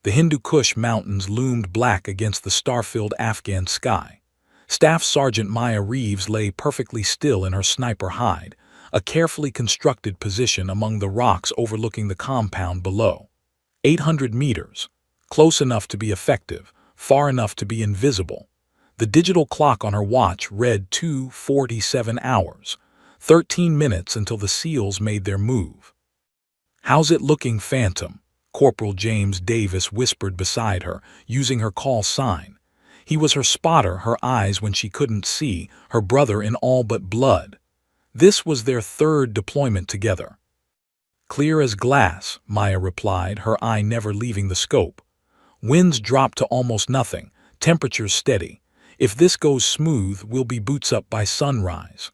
The Hindu Kush mountains loomed black against the star-filled Afghan sky. Staff Sergeant Maya Reeves lay perfectly still in her sniper hide, a carefully constructed position among the rocks overlooking the compound below. 800 meters. Close enough to be effective, far enough to be invisible. The digital clock on her watch read 2:47 hours, 13 minutes until the SEALs made their move. "How's it looking, Phantom?" Corporal James Davis whispered beside her, using her call sign. He was her spotter, her eyes when she couldn't see, her brother in all but blood. This was their third deployment together. "Clear as glass," Maya replied, her eye never leaving the scope. "Winds dropped to almost nothing, temperatures steady. If this goes smooth, we'll be boots up by sunrise."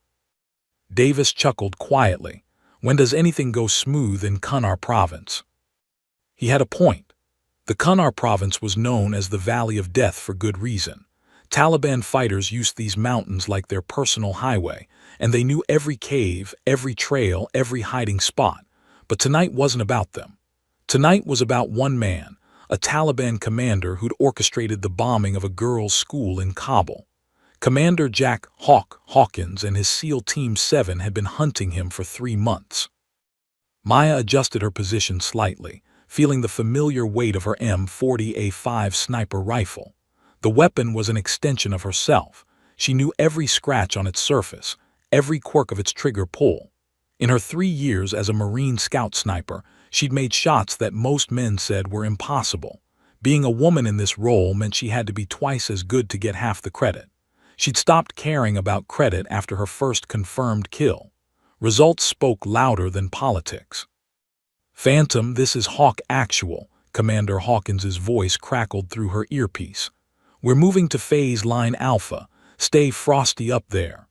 Davis chuckled quietly. When does anything go smooth in Kunar province? He had a point. The Kunar province was known as the Valley of Death for good reason. Taliban fighters used these mountains like their personal highway, and they knew every cave, every trail, every hiding spot. But tonight wasn't about them. Tonight was about one man, a Taliban commander who'd orchestrated the bombing of a girls' school in Kabul. Commander Jack "Hawk" Hawkins and his SEAL Team 7 had been hunting him for 3 months. Maya adjusted her position slightly, feeling the familiar weight of her M40A5 sniper rifle. The weapon was an extension of herself. She knew every scratch on its surface, every quirk of its trigger pull. In her 3 years as a Marine Scout sniper, she'd made shots that most men said were impossible. Being a woman in this role meant she had to be twice as good to get half the credit. She'd stopped caring about credit after her first confirmed kill. Results spoke louder than politics. "Phantom, this is Hawk Actual," Commander Hawkins's voice crackled through her earpiece. "We're moving to phase line Alpha. Stay frosty up there."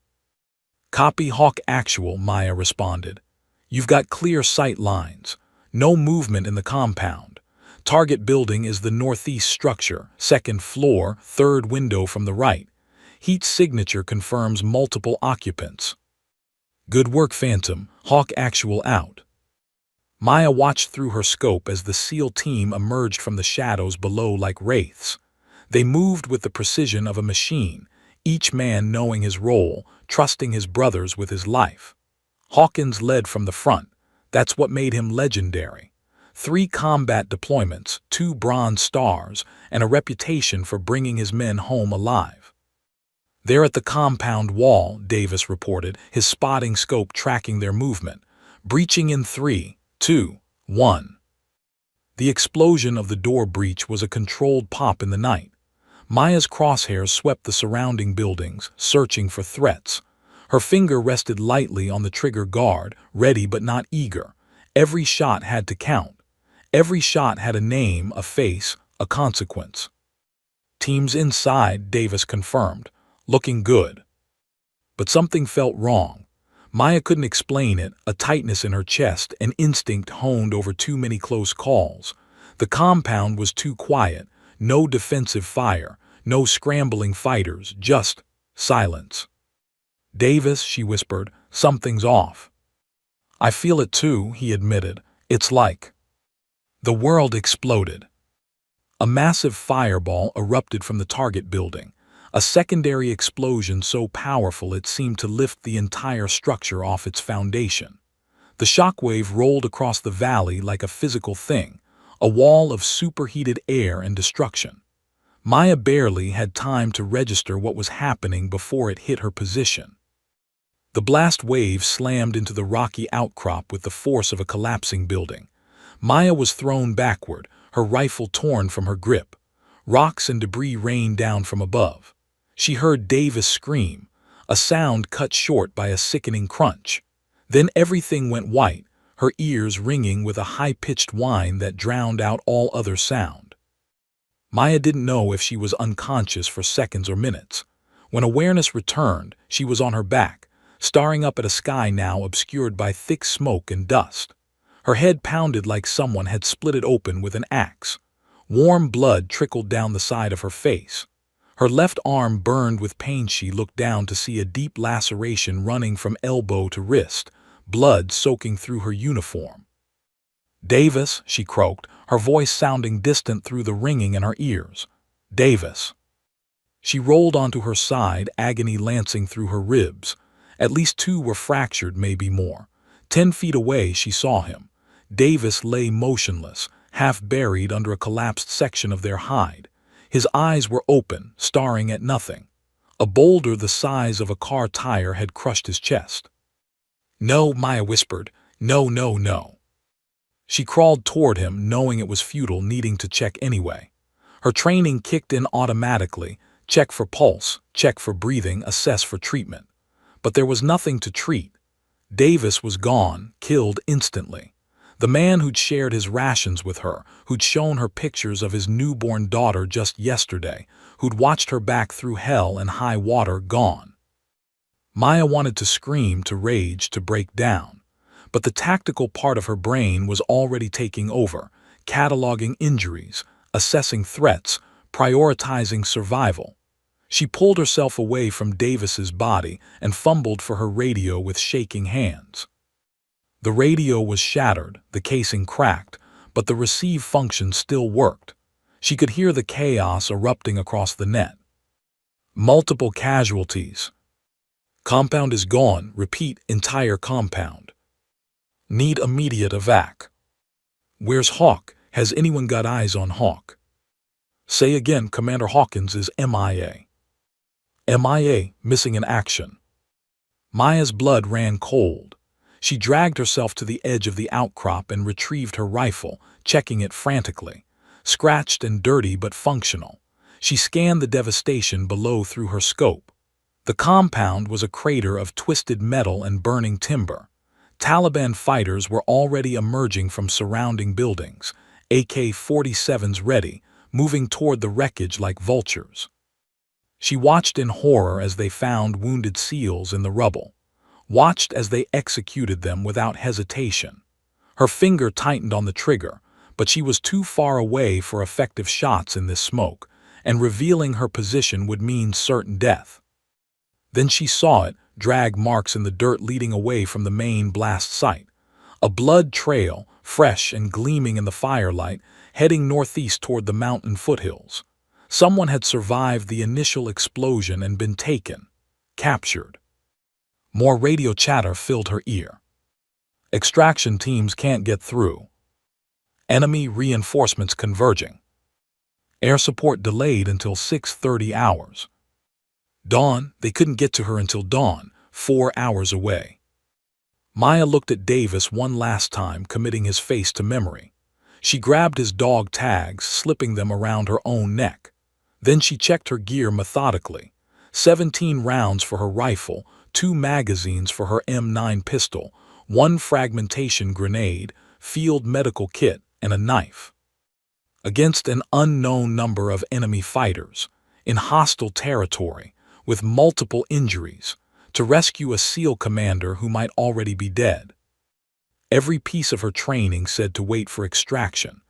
"Copy, Hawk Actual," Maya responded. "You've got clear sight lines. No movement in the compound. Target building is the northeast structure, 2nd floor, 3rd window from the right. Heat signature confirms multiple occupants." "Good work, Phantom. Hawk Actual out." Maya watched through her scope as the SEAL team emerged from the shadows below like wraiths. They moved with the precision of a machine, each man knowing his role, trusting his brothers with his life. Hawkins led from the front. That's what made him legendary. 3 combat deployments, 2 Bronze Stars, and a reputation for bringing his men home alive. "They're at the compound wall," Davis reported, his spotting scope tracking their movement. "Breaching in 3, 2, 1. The explosion of the door breach was a controlled pop in the night. Maya's crosshairs swept the surrounding buildings, searching for threats. Her finger rested lightly on the trigger guard, ready but not eager. Every shot had to count. Every shot had a name, a face, a consequence. "Teams inside," Davis confirmed. "Looking good." But something felt wrong. Maya couldn't explain it, a tightness in her chest, an instinct honed over too many close calls. The compound was too quiet, no defensive fire, no scrambling fighters, just silence. "Davis," she whispered, "something's off." "I feel it too," he admitted. "It's like..." The world exploded. A massive fireball erupted from the target building. A secondary explosion so powerful it seemed to lift the entire structure off its foundation. The shockwave rolled across the valley like a physical thing, a wall of superheated air and destruction. Maya barely had time to register what was happening before it hit her position. The blast wave slammed into the rocky outcrop with the force of a collapsing building. Maya was thrown backward, her rifle torn from her grip. Rocks and debris rained down from above. She heard Davis scream, a sound cut short by a sickening crunch. Then everything went white, her ears ringing with a high-pitched whine that drowned out all other sound. Maya didn't know if she was unconscious for seconds or minutes. When awareness returned, she was on her back, staring up at a sky now obscured by thick smoke and dust. Her head pounded like someone had split it open with an axe. Warm blood trickled down the side of her face. Her left arm burned with pain. She looked down to see a deep laceration running from elbow to wrist, blood soaking through her uniform. "Davis," she croaked, her voice sounding distant through the ringing in her ears. "Davis." She rolled onto her side, agony lancing through her ribs. At least two were fractured, maybe more. 10 feet away, she saw him. Davis lay motionless, half buried under a collapsed section of their hide. His eyes were open, staring at nothing. A boulder the size of a car tire had crushed his chest. "No," Maya whispered. "No, no, no." She crawled toward him, knowing it was futile, needing to check anyway. Her training kicked in automatically. Check for pulse, check for breathing, assess for treatment. But there was nothing to treat. Davis was gone, killed instantly. The man who'd shared his rations with her, who'd shown her pictures of his newborn daughter just yesterday, who'd watched her back through hell and high water, gone. Maya wanted to scream, to rage, to break down. But the tactical part of her brain was already taking over, cataloging injuries, assessing threats, prioritizing survival. She pulled herself away from Davis's body and fumbled for her radio with shaking hands. The radio was shattered, the casing cracked, but the receive function still worked. She could hear the chaos erupting across the net. "Multiple casualties. Compound is gone. Repeat, entire compound. Need immediate evac. Where's Hawk? Has anyone got eyes on Hawk?" "Say again." "Commander Hawkins is MIA. MIA, missing in action." Maya's blood ran cold. She dragged herself to the edge of the outcrop and retrieved her rifle, checking it frantically. Scratched and dirty but functional. She scanned the devastation below through her scope. The compound was a crater of twisted metal and burning timber. Taliban fighters were already emerging from surrounding buildings, AK-47s ready, moving toward the wreckage like vultures. She watched in horror as they found wounded SEALs in the rubble, watched as they executed them without hesitation. Her finger tightened on the trigger, but she was too far away for effective shots in this smoke, and revealing her position would mean certain death. Then she saw it, drag marks in the dirt leading away from the main blast site. A blood trail, fresh and gleaming in the firelight, heading northeast toward the mountain foothills. Someone had survived the initial explosion and been taken, captured. More radio chatter filled her ear. "Extraction teams can't get through. Enemy reinforcements converging. Air support delayed until 6:30 hours. Dawn, they couldn't get to her until dawn, 4 hours away." Maya looked at Davis one last time, committing his face to memory. She grabbed his dog tags, slipping them around her own neck. Then she checked her gear methodically. 17 rounds for her rifle, 2 magazines for her M9 pistol, 1 fragmentation grenade, field medical kit, and a knife. Against an unknown number of enemy fighters, in hostile territory, with multiple injuries, to rescue a SEAL commander who might already be dead. Every piece of her training said to wait for extraction.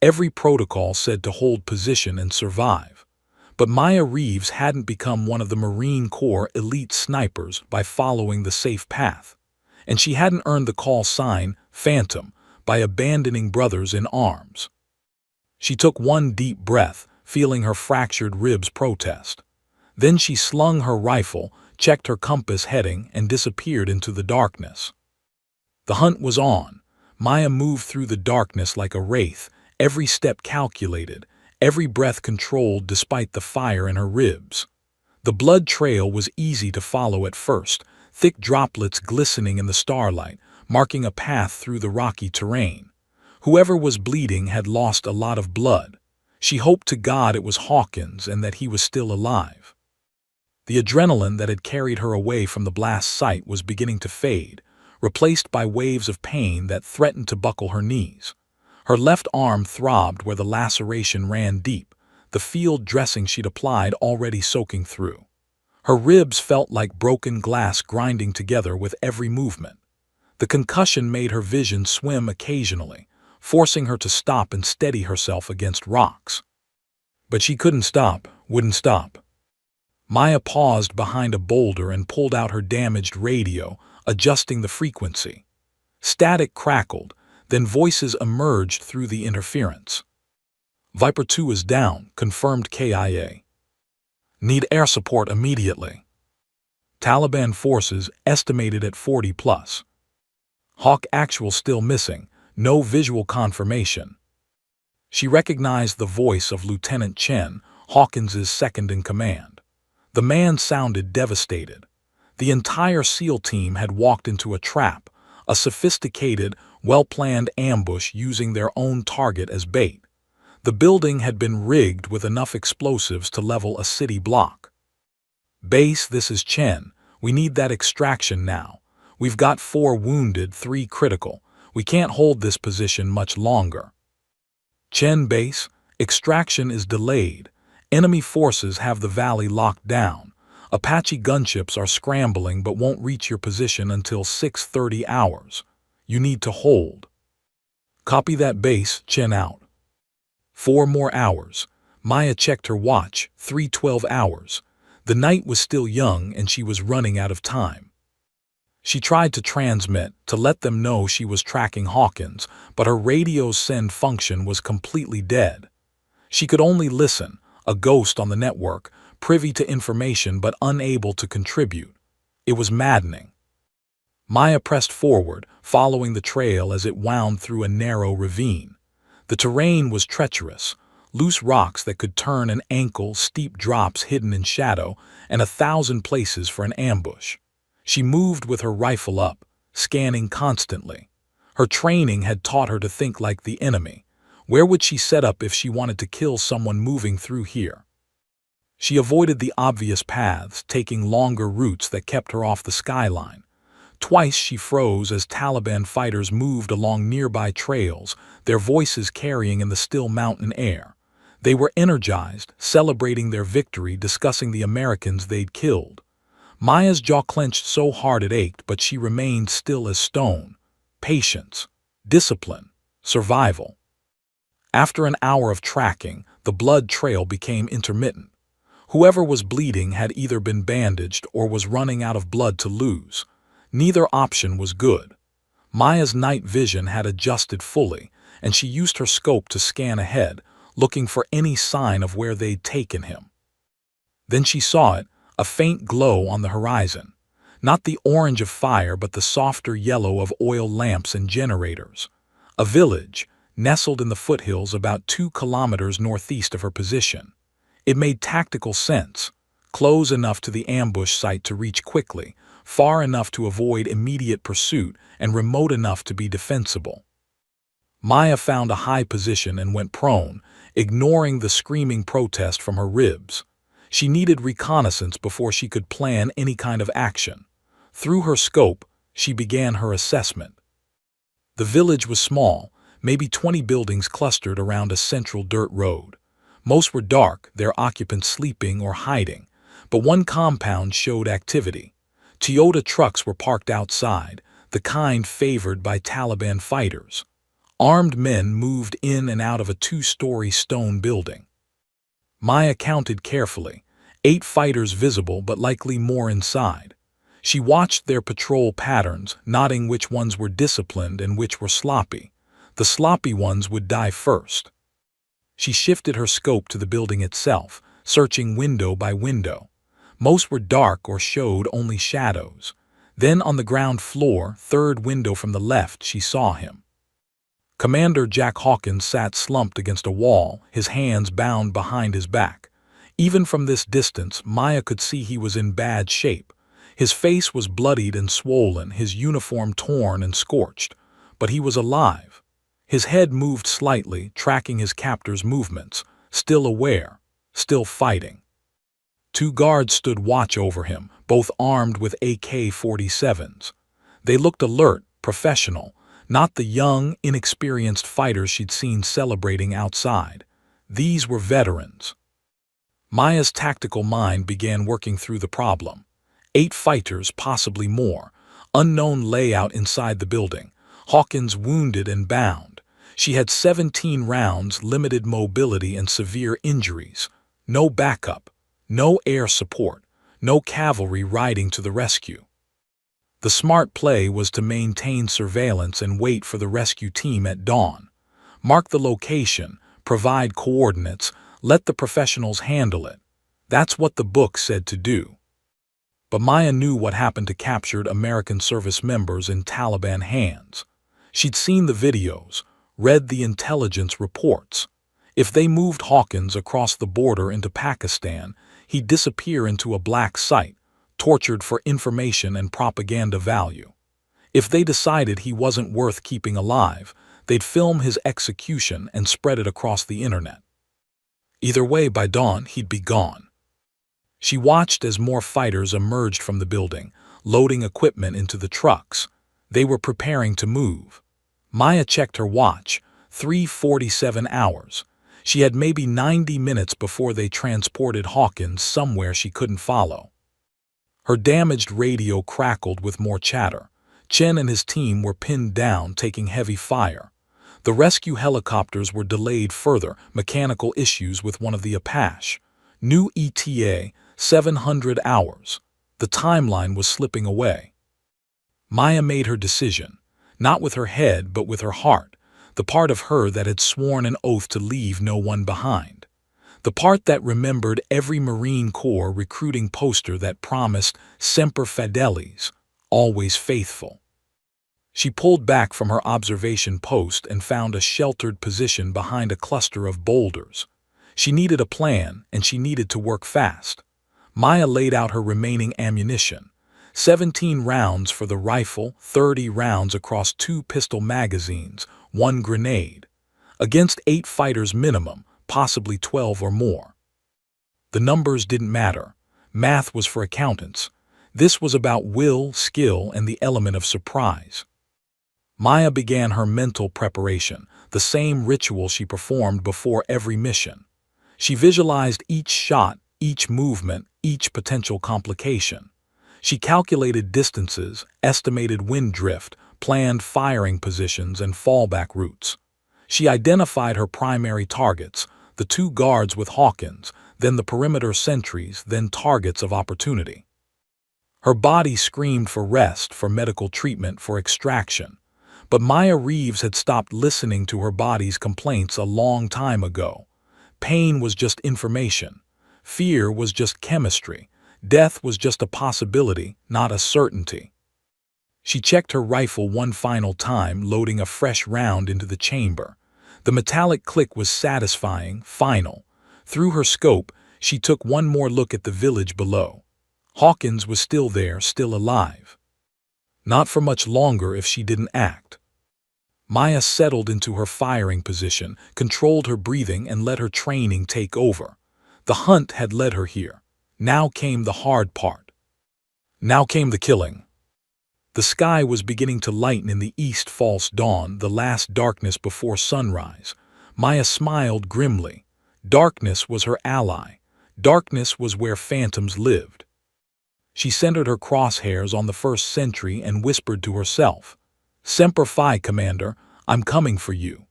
Every protocol said to hold position and survive. But Maya Reeves hadn't become one of the Marine Corps elite snipers by following the safe path. And she hadn't earned the call sign, Phantom, by abandoning brothers in arms. She took one deep breath, feeling her fractured ribs protest. Then she slung her rifle, checked her compass heading, and disappeared into the darkness. The hunt was on. Maya moved through the darkness like a wraith, every step calculated, every breath controlled despite the fire in her ribs. The blood trail was easy to follow at first, thick droplets glistening in the starlight, marking a path through the rocky terrain. Whoever was bleeding had lost a lot of blood. She hoped to God it was Hawkins and that he was still alive. The adrenaline that had carried her away from the blast site was beginning to fade, replaced by waves of pain that threatened to buckle her knees. Her left arm throbbed where the laceration ran deep, the field dressing she'd applied already soaking through. Her ribs felt like broken glass grinding together with every movement. The concussion made her vision swim occasionally, forcing her to stop and steady herself against rocks. But she couldn't stop, wouldn't stop. Maya paused behind a boulder and pulled out her damaged radio, adjusting the frequency. Static crackled, Then voices emerged through the interference. Viper 2 is down, confirmed KIA. Need air support immediately. Taliban forces estimated at 40 plus. Hawk actual still missing, no visual confirmation. She recognized the voice of Lieutenant Chen, Hawkins's second in command. The man sounded devastated. The entire SEAL team had walked into a trap, a sophisticated, well-planned ambush using their own target as bait. The building had been rigged with enough explosives to level a city block. Base, this is Chen. We need that extraction now. We've got 4 wounded, 3 critical. We can't hold this position much longer. Chen base, extraction is delayed. Enemy forces have the valley locked down. Apache gunships are scrambling but won't reach your position until 6:30 hours. You need to hold. Copy that base, Chen out. 4 more hours. Maya checked her watch, 3:12 hours. The night was still young and she was running out of time. She tried to transmit, to let them know she was tracking Hawkins, but her radio's send function was completely dead. She could only listen, a ghost on the network, privy to information but unable to contribute. It was maddening. Maya pressed forward, following the trail as it wound through a narrow ravine. The terrain was treacherous, loose rocks that could turn an ankle, steep drops hidden in shadow, and 1,000 places for an ambush. She moved with her rifle up, scanning constantly. Her training had taught her to think like the enemy. Where would she set up if she wanted to kill someone moving through here? She avoided the obvious paths, taking longer routes that kept her off the skyline. Twice she froze as Taliban fighters moved along nearby trails, their voices carrying in the still mountain air. They were energized, celebrating their victory, discussing the Americans they'd killed. Maya's jaw clenched so hard it ached, but she remained still as stone. Patience, discipline, survival. After an hour of tracking, the blood trail became intermittent. Whoever was bleeding had either been bandaged or was running out of blood to lose. Neither option was good. Maya's night vision had adjusted fully, and she used her scope to scan ahead, looking for any sign of where they'd taken him. Then she saw it, a faint glow on the horizon. Not the orange of fire, but the softer yellow of oil lamps and generators. A village, nestled in the foothills about 2 kilometers northeast of her position. It made tactical sense, close enough to the ambush site to reach quickly, far enough to avoid immediate pursuit, and remote enough to be defensible. Maya found a high position and went prone, ignoring the screaming protest from her ribs. She needed reconnaissance before she could plan any kind of action. Through her scope, she began her assessment. The village was small, maybe 20 buildings clustered around a central dirt road. Most were dark, their occupants sleeping or hiding, but one compound showed activity. Toyota trucks were parked outside, the kind favored by Taliban fighters. Armed men moved in and out of a 2-story stone building. Maya counted carefully, 8 fighters visible but likely more inside. She watched their patrol patterns, noting which ones were disciplined and which were sloppy. The sloppy ones would die first. She shifted her scope to the building itself, searching window by window. Most were dark or showed only shadows. Then on the ground floor, 3rd window from the left, she saw him. Commander Jack Hawkins sat slumped against a wall, his hands bound behind his back. Even from this distance, Maya could see he was in bad shape. His face was bloodied and swollen, his uniform torn and scorched. But he was alive. His head moved slightly, tracking his captor's movements, still aware, still fighting. 2 guards stood watch over him, both armed with AK-47s. They looked alert, professional, not the young, inexperienced fighters she'd seen celebrating outside. These were veterans. Maya's tactical mind began working through the problem. 8 fighters, possibly more. Unknown layout inside the building. Hawkins wounded and bound. She had 17 rounds, limited mobility, and severe injuries. No backup. No air support. No cavalry riding to the rescue. The smart play was to maintain surveillance and wait for the rescue team at dawn. Mark the location, provide coordinates, let the professionals handle it. That's what the book said to do. But Maya knew what happened to captured American service members in Taliban hands. She'd seen the videos, read the intelligence reports. If they moved Hawkins across the border into Pakistan, he'd disappear into a black site, tortured for information and propaganda value. If they decided he wasn't worth keeping alive, they'd film his execution and spread it across the internet. Either way, by dawn, he'd be gone. She watched as more fighters emerged from the building, loading equipment into the trucks. They were preparing to move. Maya checked her watch, 3:47 hours. She had maybe 90 minutes before they transported Hawkins somewhere she couldn't follow. Her damaged radio crackled with more chatter. Chen and his team were pinned down, taking heavy fire. The rescue helicopters were delayed further, mechanical issues with one of the Apache. New ETA, 700 hours. The timeline was slipping away. Maya made her decision, not with her head but with her heart, the part of her that had sworn an oath to leave no one behind. The part that remembered every Marine Corps recruiting poster that promised Semper Fidelis, always faithful. She pulled back from her observation post and found a sheltered position behind a cluster of boulders. She needed a plan, and she needed to work fast. Maya laid out her remaining ammunition. 17 rounds for the rifle, 30 rounds across 2 pistol magazines, 1 grenade. Against 8 fighters minimum, possibly 12 or more. The numbers didn't matter. Math was for accountants. This was about will, skill, and the element of surprise. Maya began her mental preparation, the same ritual she performed before every mission. She visualized each shot, each movement, each potential complication. She calculated distances, estimated wind drift, planned firing positions, and fallback routes. She identified her primary targets, the 2 guards with Hawkins, then the perimeter sentries, then targets of opportunity. Her body screamed for rest, for medical treatment, for extraction. But Maya Reeves had stopped listening to her body's complaints a long time ago. Pain was just information. Fear was just chemistry. Death was just a possibility, not a certainty. She checked her rifle one final time, loading a fresh round into the chamber. The metallic click was satisfying, final. Through her scope, she took one more look at the village below. Hawkins was still there, still alive. Not for much longer if she didn't act. Maya settled into her firing position, controlled her breathing, and let her training take over. The hunt had led her here. Now came the hard part. Now came the killing. The sky was beginning to lighten in the east false dawn, the last darkness before sunrise. Maya smiled grimly. Darkness was her ally. Darkness was where phantoms lived. She centered her crosshairs on the first sentry and whispered to herself, "Semper Fi, Commander, I'm coming for you."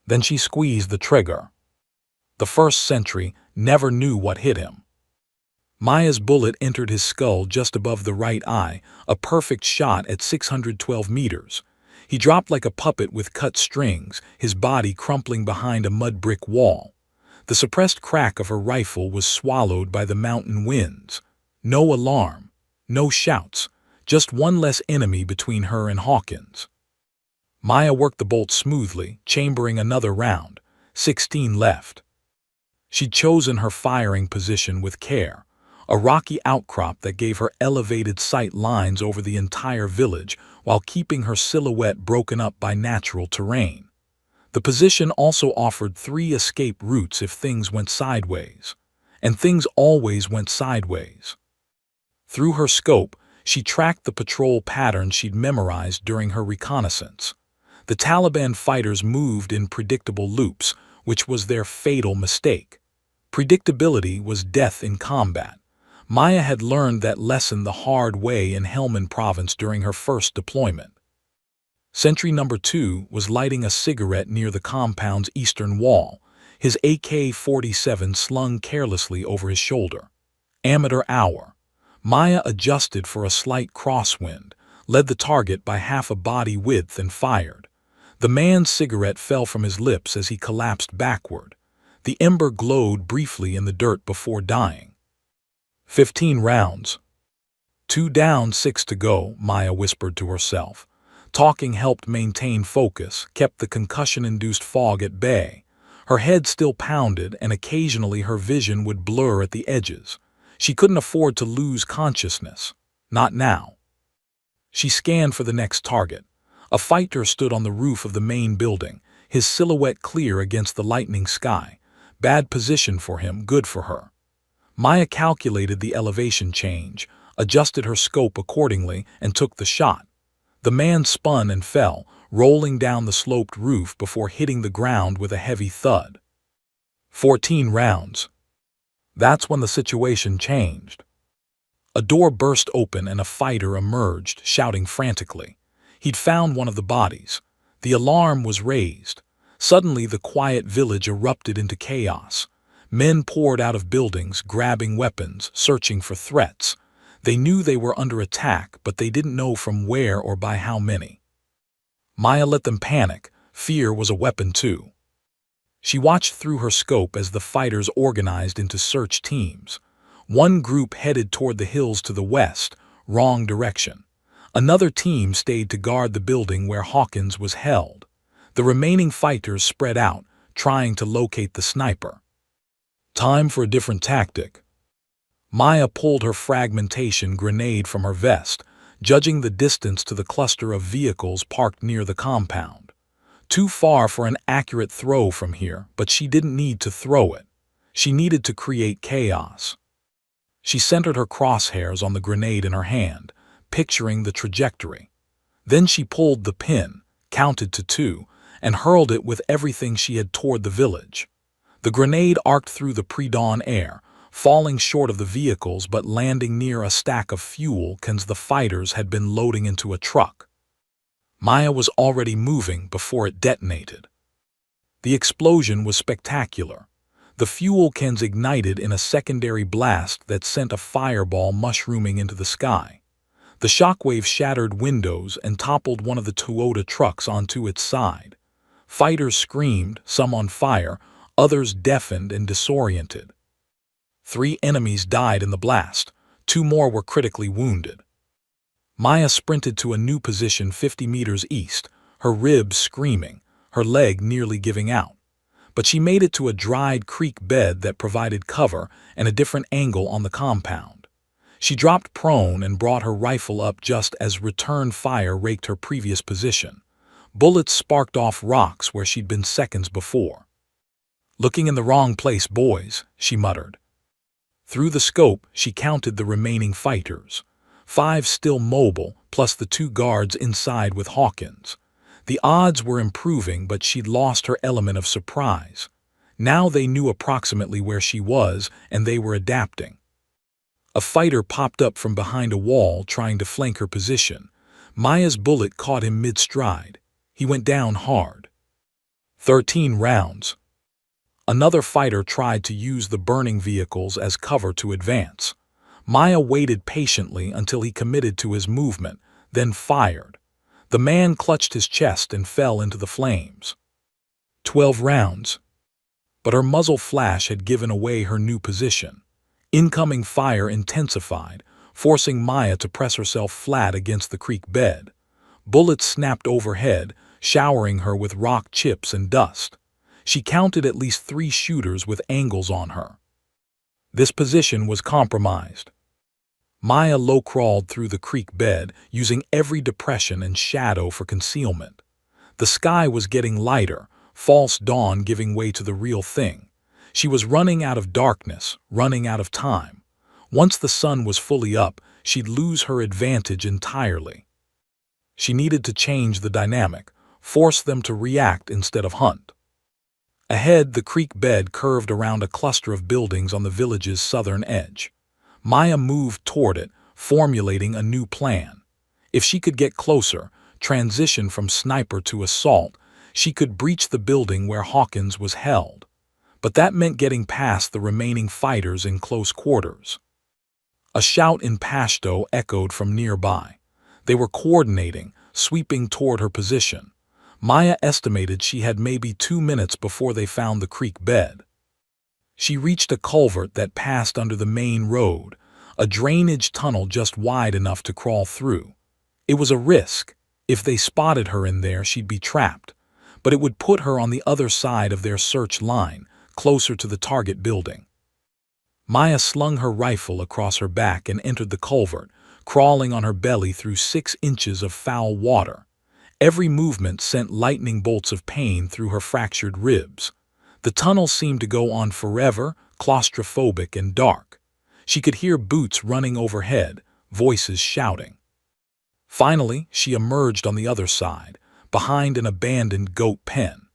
Then she squeezed the trigger. The first sentry never knew what hit him. Maya's bullet entered his skull just above the right eye, a perfect shot at 612 meters. He dropped like a puppet with cut strings, his body crumpling behind a mud brick wall. The suppressed crack of her rifle was swallowed by the mountain winds. No alarm, no shouts, just one less enemy between her and Hawkins. Maya worked the bolt smoothly, chambering another round. 16 left. She'd chosen her firing position with care, a rocky outcrop that gave her elevated sight lines over the entire village while keeping her silhouette broken up by natural terrain. The position also offered 3 escape routes if things went sideways. And things always went sideways. Through her scope, she tracked the patrol pattern she'd memorized during her reconnaissance. The Taliban fighters moved in predictable loops, which was their fatal mistake. Predictability was death in combat. Maya had learned that lesson the hard way in Helmand Province during her first deployment. Sentry number 2 was lighting a cigarette near the compound's eastern wall, his AK-47 slung carelessly over his shoulder. Amateur hour. Maya adjusted for a slight crosswind, led the target by half a body width and fired. The man's cigarette fell from his lips as he collapsed backward. The ember glowed briefly in the dirt before dying. 15 rounds. 2 down, 6 to go, Maya whispered to herself. Talking helped maintain focus, kept the concussion-induced fog at bay. Her head still pounded, and occasionally her vision would blur at the edges. She couldn't afford to lose consciousness. Not now. She scanned for the next target. A fighter stood on the roof of the main building, his silhouette clear against the lightning sky. Bad position for him, good for her. Maya calculated the elevation change, adjusted her scope accordingly, and took the shot. The man spun and fell, rolling down the sloped roof before hitting the ground with a heavy thud. 14 rounds. That's when the situation changed. A door burst open and a fighter emerged, shouting frantically. He'd found one of the bodies. The alarm was raised. Suddenly, the quiet village erupted into chaos. Men poured out of buildings, grabbing weapons, searching for threats. They knew they were under attack, but they didn't know from where or by how many. Maya let them panic. Fear was a weapon too. She watched through her scope as the fighters organized into search teams. One group headed toward the hills to the west, wrong direction. Another team stayed to guard the building where Hawkins was held. The remaining fighters spread out, trying to locate the sniper. Time for a different tactic. Maya pulled her fragmentation grenade from her vest, judging the distance to the cluster of vehicles parked near the compound. Too far for an accurate throw from here, but she didn't need to throw it. She needed to create chaos. She centered her crosshairs on the grenade in her hand, picturing the trajectory. Then she pulled the pin, counted to 2, and hurled it with everything she had toward the village. The grenade arced through the pre-dawn air, falling short of the vehicles but landing near a stack of fuel cans the fighters had been loading into a truck. Maya was already moving before it detonated. The explosion was spectacular. The fuel cans ignited in a secondary blast that sent a fireball mushrooming into the sky. The shockwave shattered windows and toppled one of the Toyota trucks onto its side. Fighters screamed, some on fire, others deafened and disoriented. 3 enemies died in the blast. 2 more were critically wounded. Maya sprinted to a new position 50 meters east, her ribs screaming, her leg nearly giving out. But she made it to a dried creek bed that provided cover and a different angle on the compound. She dropped prone and brought her rifle up just as return fire raked her previous position. Bullets sparked off rocks where she'd been seconds before. "Looking in the wrong place, boys," she muttered. Through the scope, she counted the remaining fighters. 5 still mobile, plus the 2 guards inside with Hawkins. The odds were improving, but she'd lost her element of surprise. Now they knew approximately where she was, and they were adapting. A fighter popped up from behind a wall, trying to flank her position. Maya's bullet caught him mid-stride. He went down hard. 13 rounds. Another fighter tried to use the burning vehicles as cover to advance. Maya waited patiently until he committed to his movement, then fired. The man clutched his chest and fell into the flames. 12 rounds. But her muzzle flash had given away her new position. Incoming fire intensified, forcing Maya to press herself flat against the creek bed. Bullets snapped overhead, showering her with rock chips and dust. She counted at least 3 shooters with angles on her. This position was compromised. Maya low-crawled through the creek bed, using every depression and shadow for concealment. The sky was getting lighter, false dawn giving way to the real thing. She was running out of darkness, running out of time. Once the sun was fully up, she'd lose her advantage entirely. She needed to change the dynamic, force them to react instead of hunt. Ahead, the creek bed curved around a cluster of buildings on the village's southern edge. Maya moved toward it, formulating a new plan. If she could get closer, transition from sniper to assault, she could breach the building where Hawkins was held. But that meant getting past the remaining fighters in close quarters. A shout in Pashto echoed from nearby. They were coordinating, sweeping toward her position. Maya estimated she had maybe 2 minutes before they found the creek bed. She reached a culvert that passed under the main road, a drainage tunnel just wide enough to crawl through. It was a risk. If they spotted her in there, she'd be trapped. But it would put her on the other side of their search line, closer to the target building. Maya slung her rifle across her back and entered the culvert, crawling on her belly through 6 inches of foul water. Every movement sent lightning bolts of pain through her fractured ribs. The tunnel seemed to go on forever, claustrophobic and dark. She could hear boots running overhead, voices shouting. Finally, she emerged on the other side, behind an abandoned goat pen.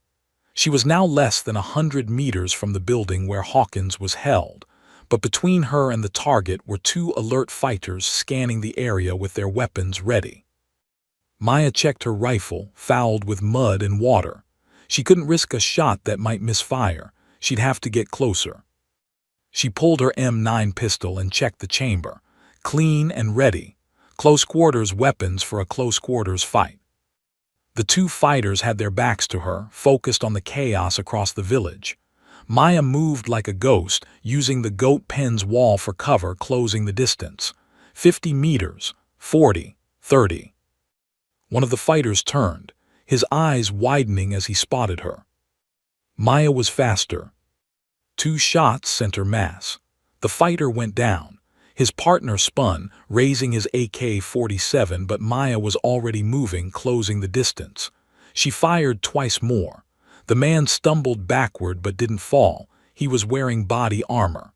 She was now less than 100 meters from the building where Hawkins was held, but between her and the target were 2 alert fighters scanning the area with their weapons ready. Maya checked her rifle, fouled with mud and water. She couldn't risk a shot that might misfire. She'd have to get closer. She pulled her M9 pistol and checked the chamber, clean and ready. Close-quarters weapons for a close-quarters fight. The 2 fighters had their backs to her, focused on the chaos across the village. Maya moved like a ghost, using the goat pen's wall for cover, closing the distance. 50 meters, 40, 30. One of the fighters turned, his eyes widening as he spotted her. Maya was faster. 2 shots sent her mass. The fighter went down. His partner spun, raising his AK-47, but Maya was already moving, closing the distance. She fired twice more. The man stumbled backward but didn't fall. He was wearing body armor.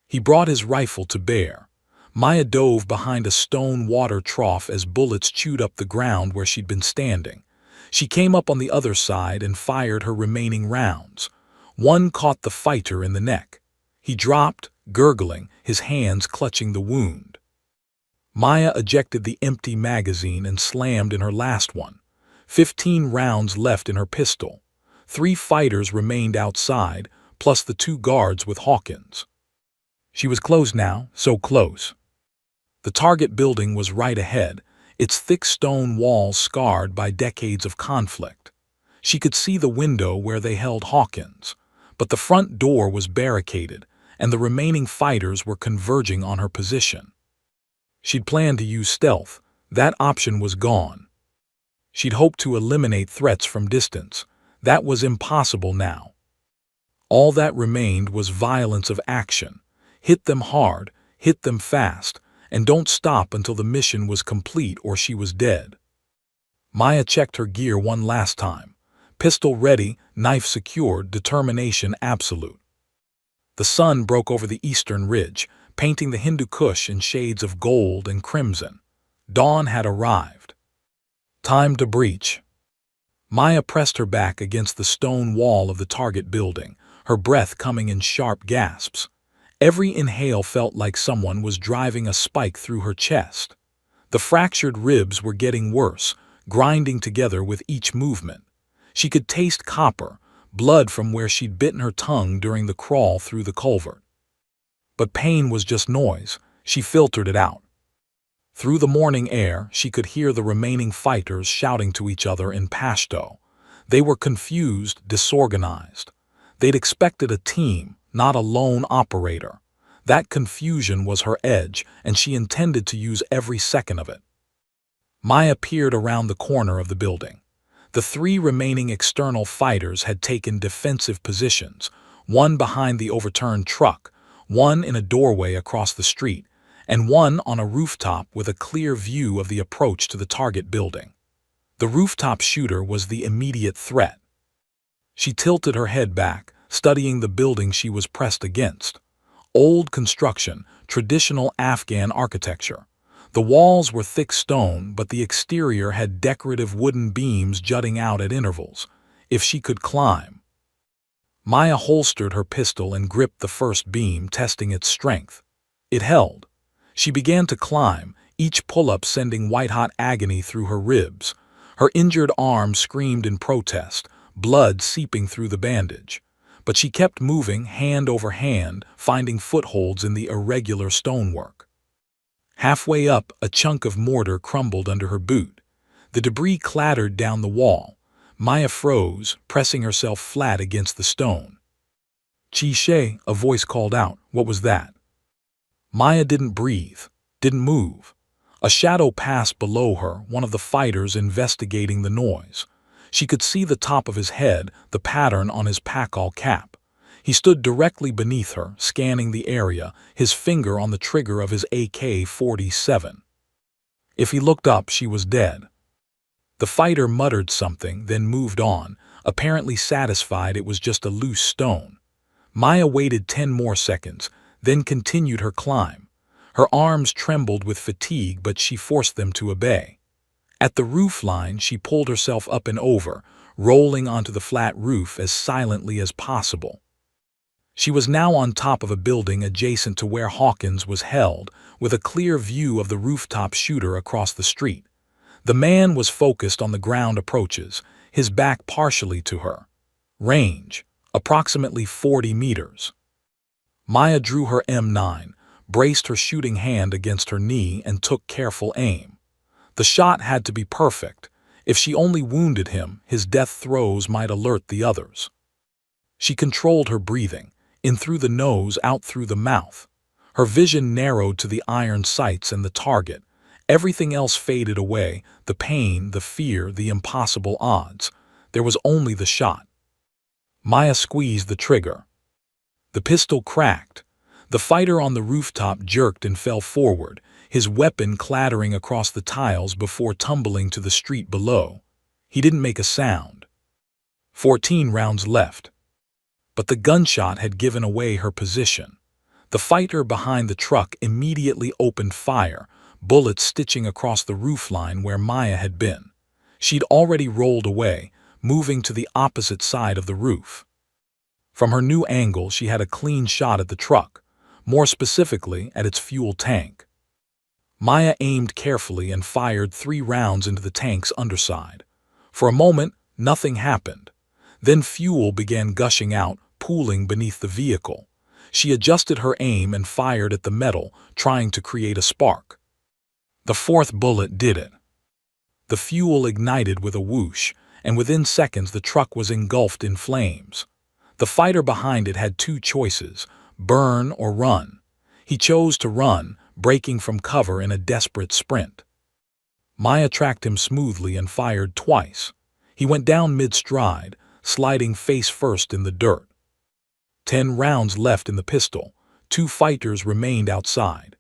He brought his rifle to bear. Maya dove behind a stone water trough as bullets chewed up the ground where she'd been standing. She came up on the other side and fired her remaining rounds. One caught the fighter in the neck. He dropped, gurgling, his hands clutching the wound. Maya ejected the empty magazine and slammed in her last one. 15 rounds left in her pistol. 3 fighters remained outside, plus the 2 guards with Hawkins. She was close now, so close. The target building was right ahead, its thick stone walls scarred by decades of conflict. She could see the window where they held Hawkins, but the front door was barricaded, and the remaining fighters were converging on her position. She'd planned to use stealth. That option was gone. She'd hoped to eliminate threats from distance. That was impossible now. All that remained was violence of action. Hit them hard, hit them fast, and don't stop until the mission was complete or she was dead. Maya checked her gear one last time. Pistol ready, knife secured, determination absolute. The sun broke over the eastern ridge, painting the Hindu Kush in shades of gold and crimson. Dawn had arrived. Time to breach. Maya pressed her back against the stone wall of the target building, her breath coming in sharp gasps. Every inhale felt like someone was driving a spike through her chest. The fractured ribs were getting worse, grinding together with each movement. She could taste copper, blood from where she'd bitten her tongue during the crawl through the culvert. But pain was just noise. She filtered it out. Through the morning air, she could hear the remaining fighters shouting to each other in Pashto. They were confused, disorganized. They'd expected a team, not a lone operator. That confusion was her edge, and she intended to use every second of it. Maya peered around the corner of the building. The 3 remaining external fighters had taken defensive positions, one behind the overturned truck, one in a doorway across the street, and one on a rooftop with a clear view of the approach to the target building. The rooftop shooter was the immediate threat. She tilted her head back, studying the building she was pressed against. Old construction, traditional Afghan architecture. The walls were thick stone, but the exterior had decorative wooden beams jutting out at intervals. If she could climb. Maya holstered her pistol and gripped the first beam, testing its strength. It held. She began to climb, each pull-up sending white-hot agony through her ribs. Her injured arm screamed in protest, blood seeping through the bandage. But she kept moving, hand over hand, finding footholds in the irregular stonework. Halfway up, a chunk of mortar crumbled under her boot. The debris clattered down the wall. Maya froze, pressing herself flat against the stone. "Chi-she," a voice called out. What was that? Maya didn't breathe, didn't move. A shadow passed below her, one of the fighters investigating the noise. She could see the top of his head, the pattern on his pakal cap. He stood directly beneath her, scanning the area, his finger on the trigger of his AK-47. If he looked up, she was dead. The fighter muttered something, then moved on, apparently satisfied it was just a loose stone. Maya waited 10 more seconds, then continued her climb. Her arms trembled with fatigue, but she forced them to obey. At the roof line, she pulled herself up and over, rolling onto the flat roof as silently as possible. She was now on top of a building adjacent to where Hawkins was held, with a clear view of the rooftop shooter across the street. The man was focused on the ground approaches, his back partially to her. Range, approximately 40 meters. Maya drew her M9, braced her shooting hand against her knee, and took careful aim. The shot had to be perfect. If she only wounded him, his death throes might alert the others. She controlled her breathing, in through the nose, out through the mouth. Her vision narrowed to the iron sights and the target. Everything else faded away, the pain, the fear, the impossible odds. There was only the shot. Maya squeezed the trigger. The pistol cracked. The fighter on the rooftop jerked and fell forward, his weapon clattering across the tiles before tumbling to the street below. He didn't make a sound. 14 rounds left. But the gunshot had given away her position. The fighter behind the truck immediately opened fire, bullets stitching across the roofline where Maya had been. She'd already rolled away, moving to the opposite side of the roof. From her new angle, she had a clean shot at the truck, more specifically at its fuel tank. Maya aimed carefully and fired 3 rounds into the tank's underside. For a moment, nothing happened. Then fuel began gushing out, pooling beneath the vehicle. She adjusted her aim and fired at the metal, trying to create a spark. The 4th bullet did it. The fuel ignited with a whoosh, and within seconds the truck was engulfed in flames. The fighter behind it had 2 choices, burn or run. He chose to run, breaking from cover in a desperate sprint. Maya tracked him smoothly and fired twice. He went down mid-stride, sliding face first in the dirt. 10 rounds left in the pistol. 2 fighters remained outside.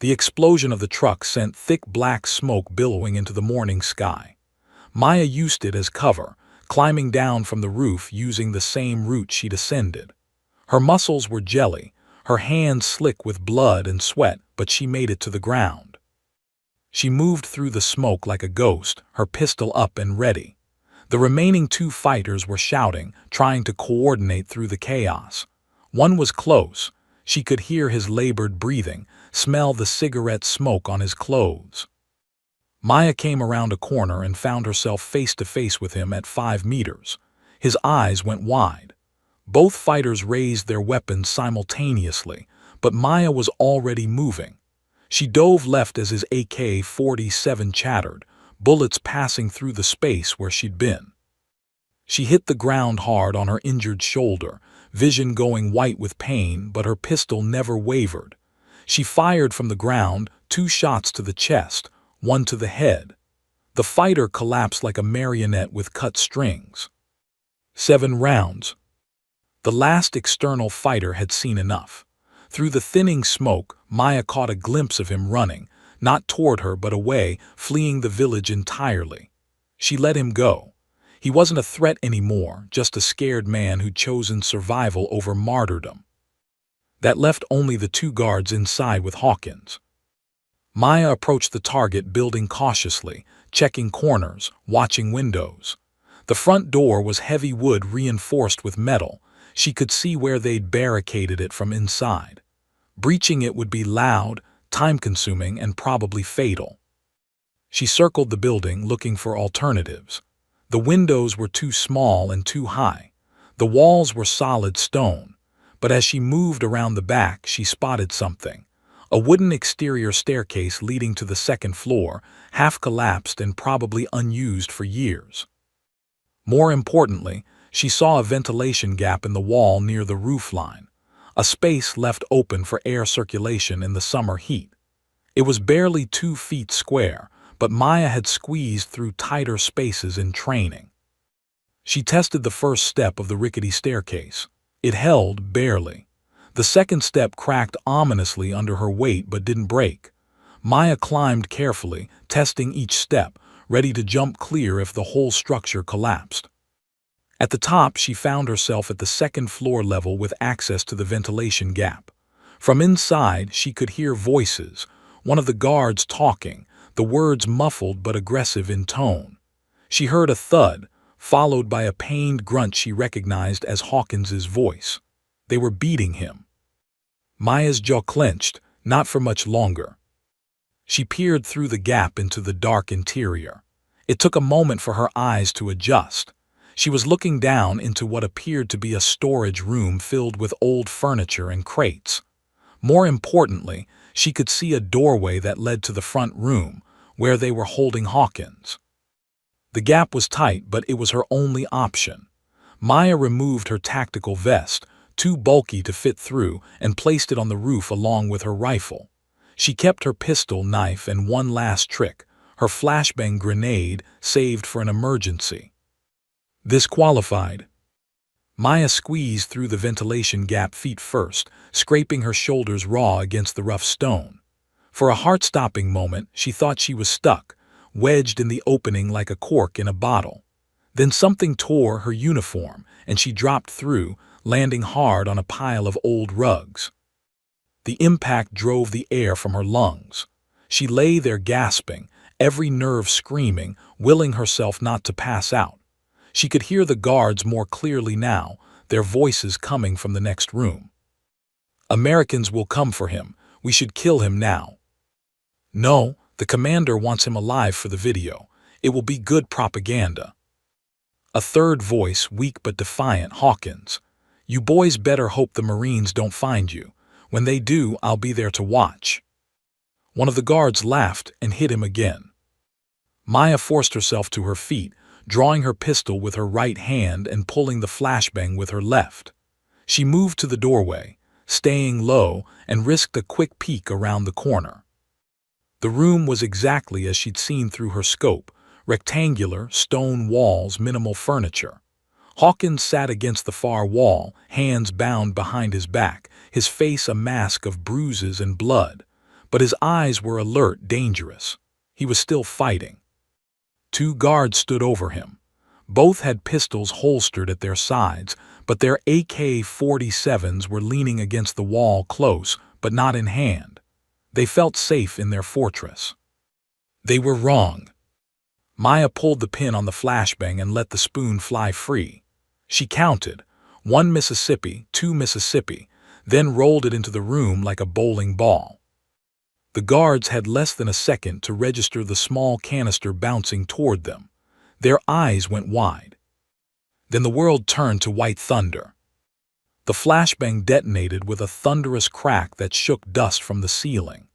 The explosion of the truck sent thick black smoke billowing into the morning sky. Maya used it as cover, climbing down from the roof using the same route she'd ascended. Her muscles were jelly, her hands slick with blood and sweat, but she made it to the ground. She moved through the smoke like a ghost, her pistol up and ready. The remaining 2 fighters were shouting, trying to coordinate through the chaos. One was close. She could hear his labored breathing, smell the cigarette smoke on his clothes. Maya came around a corner and found herself face to face with him at 5 meters. His eyes went wide. Both fighters raised their weapons simultaneously, but Maya was already moving. She dove left as his AK-47 chattered, bullets passing through the space where she'd been. She hit the ground hard on her injured shoulder, vision going white with pain, but her pistol never wavered. She fired from the ground, 2 shots to the chest, 1 to the head. The fighter collapsed like a marionette with cut strings. 7 rounds. The last external fighter had seen enough. Through the thinning smoke, Maya caught a glimpse of him running, not toward her but away, fleeing the village entirely. She let him go. He wasn't a threat anymore, just a scared man who'd chosen survival over martyrdom. That left only the 2 guards inside with Hawkins. Maya approached the target, building cautiously, checking corners, watching windows. The front door was heavy wood reinforced with metal. She could see where they'd barricaded it from inside. Breaching it would be loud, time-consuming, and probably fatal. She circled the building, looking for alternatives. The windows were too small and too high. The walls were solid stone. But as she moved around the back, she spotted something. A wooden exterior staircase leading to the second floor, half collapsed and probably unused for years. More importantly, she saw a ventilation gap in the wall near the roof line, a space left open for air circulation in the summer heat. It was barely 2 feet square, but Maya had squeezed through tighter spaces in training. She tested the first step of the rickety staircase. It held barely. The second step cracked ominously under her weight but didn't break. Maya climbed carefully, testing each step, ready to jump clear if the whole structure collapsed. At the top, she found herself at the second floor level with access to the ventilation gap. From inside, she could hear voices, one of the guards talking, the words muffled but aggressive in tone. She heard a thud, followed by a pained grunt she recognized as Hawkins's voice. They were beating him. Maya's jaw clenched, not for much longer. She peered through the gap into the dark interior. It took a moment for her eyes to adjust. She was looking down into what appeared to be a storage room filled with old furniture and crates. More importantly, she could see a doorway that led to the front room, where they were holding Hawkins. The gap was tight, but it was her only option. Maya removed her tactical vest, too bulky to fit through, and placed it on the roof along with her rifle. She kept her pistol, knife, and one last trick, her flashbang grenade, saved for an emergency. This qualified. Maya squeezed through the ventilation gap feet first, scraping her shoulders raw against the rough stone. For a heart-stopping moment, she thought she was stuck, wedged in the opening like a cork in a bottle. Then something tore her uniform, and she dropped through, landing hard on a pile of old rugs. The impact drove the air from her lungs. She lay there gasping, every nerve screaming, willing herself not to pass out. She could hear the guards more clearly now, their voices coming from the next room. "Americans will come for him. We should kill him now." "No, the commander wants him alive for the video. It will be good propaganda." A third voice, weak but defiant: "Hawkins, you boys better hope the Marines don't find you. When they do, I'll be there to watch." One of the guards laughed and hit him again. Maya forced herself to her feet, drawing her pistol with her right hand and pulling the flashbang with her left. She moved to the doorway, staying low, and risked a quick peek around the corner. The room was exactly as she'd seen through her scope: rectangular, stone walls, minimal furniture. Hawkins sat against the far wall, hands bound behind his back, his face a mask of bruises and blood. But his eyes were alert, dangerous. He was still fighting. 2 guards stood over him. Both had pistols holstered at their sides, but their AK-47s were leaning against the wall, close, but not in hand. They felt safe in their fortress. They were wrong. Maya pulled the pin on the flashbang and let the spoon fly free. She counted: 1 Mississippi, 2 Mississippi, then rolled it into the room like a bowling ball. The guards had less than a second to register the small canister bouncing toward them. Their eyes went wide. Then the world turned to white thunder. The flashbang detonated with a thunderous crack that shook dust from the ceiling.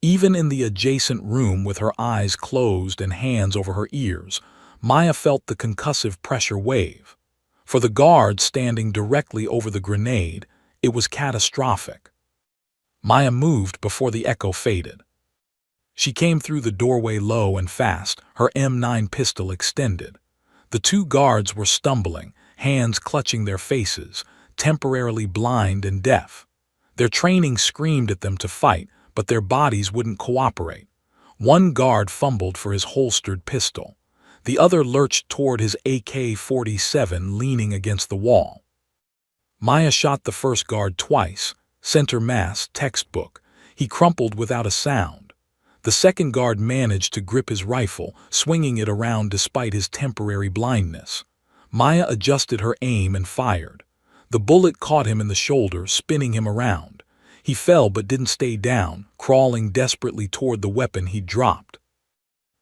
Even in the adjacent room, with her eyes closed and hands over her ears, Maya felt the concussive pressure wave. For the guard standing directly over the grenade, it was catastrophic. Maya moved before the echo faded. She came through the doorway low and fast, her M9 pistol extended. The 2 guards were stumbling, hands clutching their faces, temporarily blind and deaf. Their training screamed at them to fight, but their bodies wouldn't cooperate. One guard fumbled for his holstered pistol. The other lurched toward his AK-47, leaning against the wall. Maya shot the first guard twice, center mass, textbook. He crumpled without a sound. The second guard managed to grip his rifle, swinging it around despite his temporary blindness. Maya adjusted her aim and fired. The bullet caught him in the shoulder, spinning him around. He fell but didn't stay down, crawling desperately toward the weapon he'd dropped.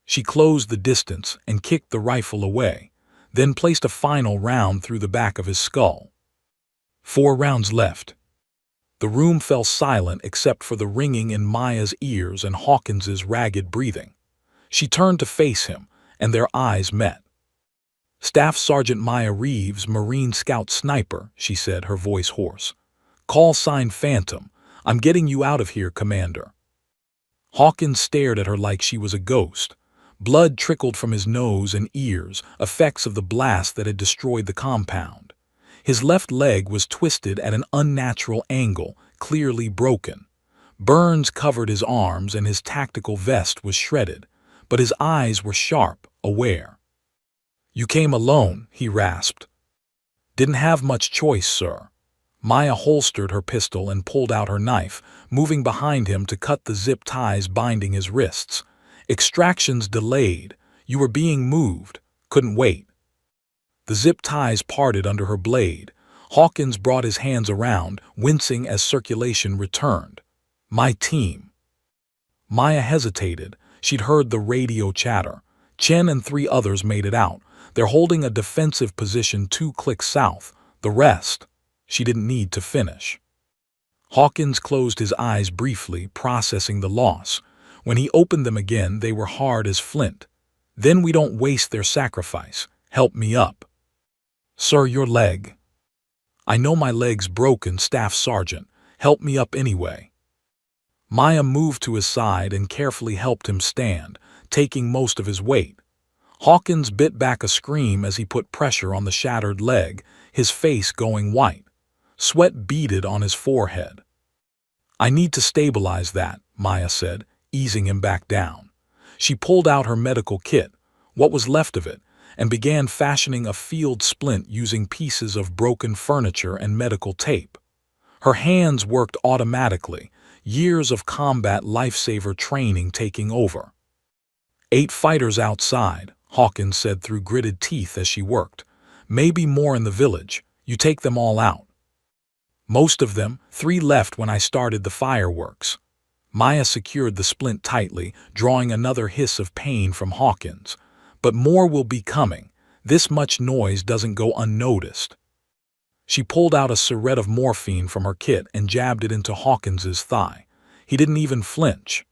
She closed the distance and kicked the rifle away, then placed a final round through the back of his skull. 4 rounds left. The room fell silent except for the ringing in Maya's ears and Hawkins's ragged breathing. She turned to face him, and their eyes met. "Staff Sergeant Maya Reeves, Marine Scout Sniper," she said, her voice hoarse. "Call sign Phantom. I'm getting you out of here, Commander." Hawkins stared at her like she was a ghost. Blood trickled from his nose and ears, effects of the blast that had destroyed the compound. His left leg was twisted at an unnatural angle, clearly broken. Burns covered his arms and his tactical vest was shredded, but his eyes were sharp, aware. "You came alone," he rasped. "Didn't have much choice, sir." Maya holstered her pistol and pulled out her knife, moving behind him to cut the zip ties binding his wrists. "Extractions delayed. You were being moved. Couldn't wait." The zip ties parted under her blade. Hawkins brought his hands around, wincing as circulation returned. "My team." Maya hesitated. She'd heard the radio chatter. Chen and 3 others made it out. They're holding a defensive position 2 clicks south. The rest, she didn't need to finish. Hawkins closed his eyes briefly, processing the loss. When he opened them again, they were hard as flint. "Then we don't waste their sacrifice. Help me up." "Sir, your leg." "I know my leg's broken, Staff Sergeant. Help me up anyway." Maya moved to his side and carefully helped him stand, taking most of his weight. Hawkins bit back a scream as he put pressure on the shattered leg, his face going white. Sweat beaded on his forehead. "I need to stabilize that," Maya said, easing him back down. She pulled out her medical kit, what was left of it, and began fashioning a field splint using pieces of broken furniture and medical tape. Her hands worked automatically, years of combat lifesaver training taking over. 8 fighters outside," Hawkins said through gritted teeth as she worked. "Maybe more in the village. You take them all out." "Most of them. 3 left when I started the fireworks." Maya secured the splint tightly, drawing another hiss of pain from Hawkins. "But more will be coming. This much noise doesn't go unnoticed." She pulled out a syringe of morphine from her kit and jabbed it into Hawkins's thigh. He didn't even flinch.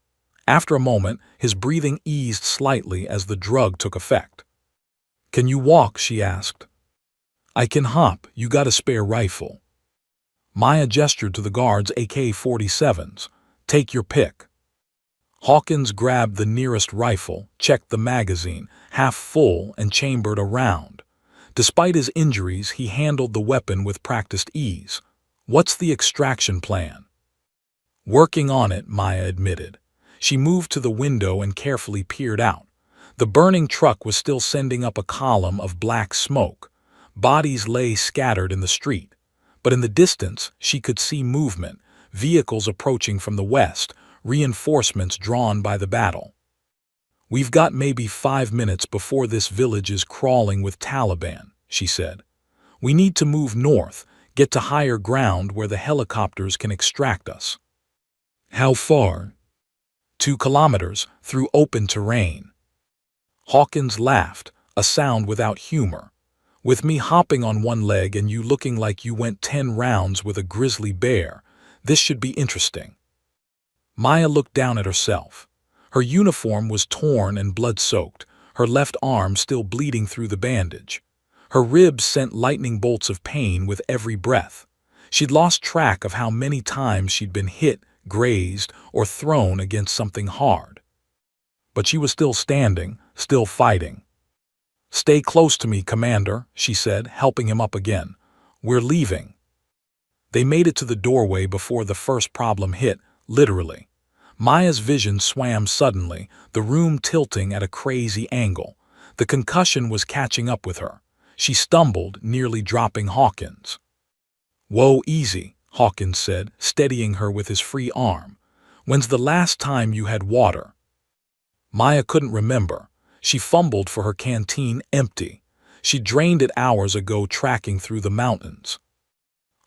After a moment, his breathing eased slightly as the drug took effect. "Can you walk?" she asked. "I can hop. You got a spare rifle?" Maya gestured to the guards' AK-47s. "Take your pick." Hawkins grabbed the nearest rifle, checked the magazine, half full and chambered a round. Despite his injuries, he handled the weapon with practiced ease. "What's the extraction plan?" "Working on it," Maya admitted. She moved to the window and carefully peered out. The burning truck was still sending up a column of black smoke. Bodies lay scattered in the street. But in the distance, she could see movement, vehicles approaching from the west, reinforcements drawn by the battle. "We've got maybe 5 minutes before this village is crawling with Taliban," she said. "We need to move north, get to higher ground where the helicopters can extract us." "How far?" 2 kilometers, through open terrain. Hawkins laughed, a sound without humor. "With me hopping on one leg and you looking like you went 10 rounds with a grizzly bear, this should be interesting." Maya looked down at herself. Her uniform was torn and blood-soaked, her left arm still bleeding through the bandage. Her ribs sent lightning bolts of pain with every breath. She'd lost track of how many times she'd been hit, grazed, or thrown against something hard. But she was still standing, still fighting. "Stay close to me, Commander," she said, helping him up again. "We're leaving." They made it to the doorway before the first problem hit, literally. Maya's vision swam suddenly, the room tilting at a crazy angle. The concussion was catching up with her. She stumbled, nearly dropping Hawkins. "Whoa, easy," Hawkins said, steadying her with his free arm. "When's the last time you had water?" Maya couldn't remember. She fumbled for her canteen, empty. She drained it hours ago trekking through the mountains.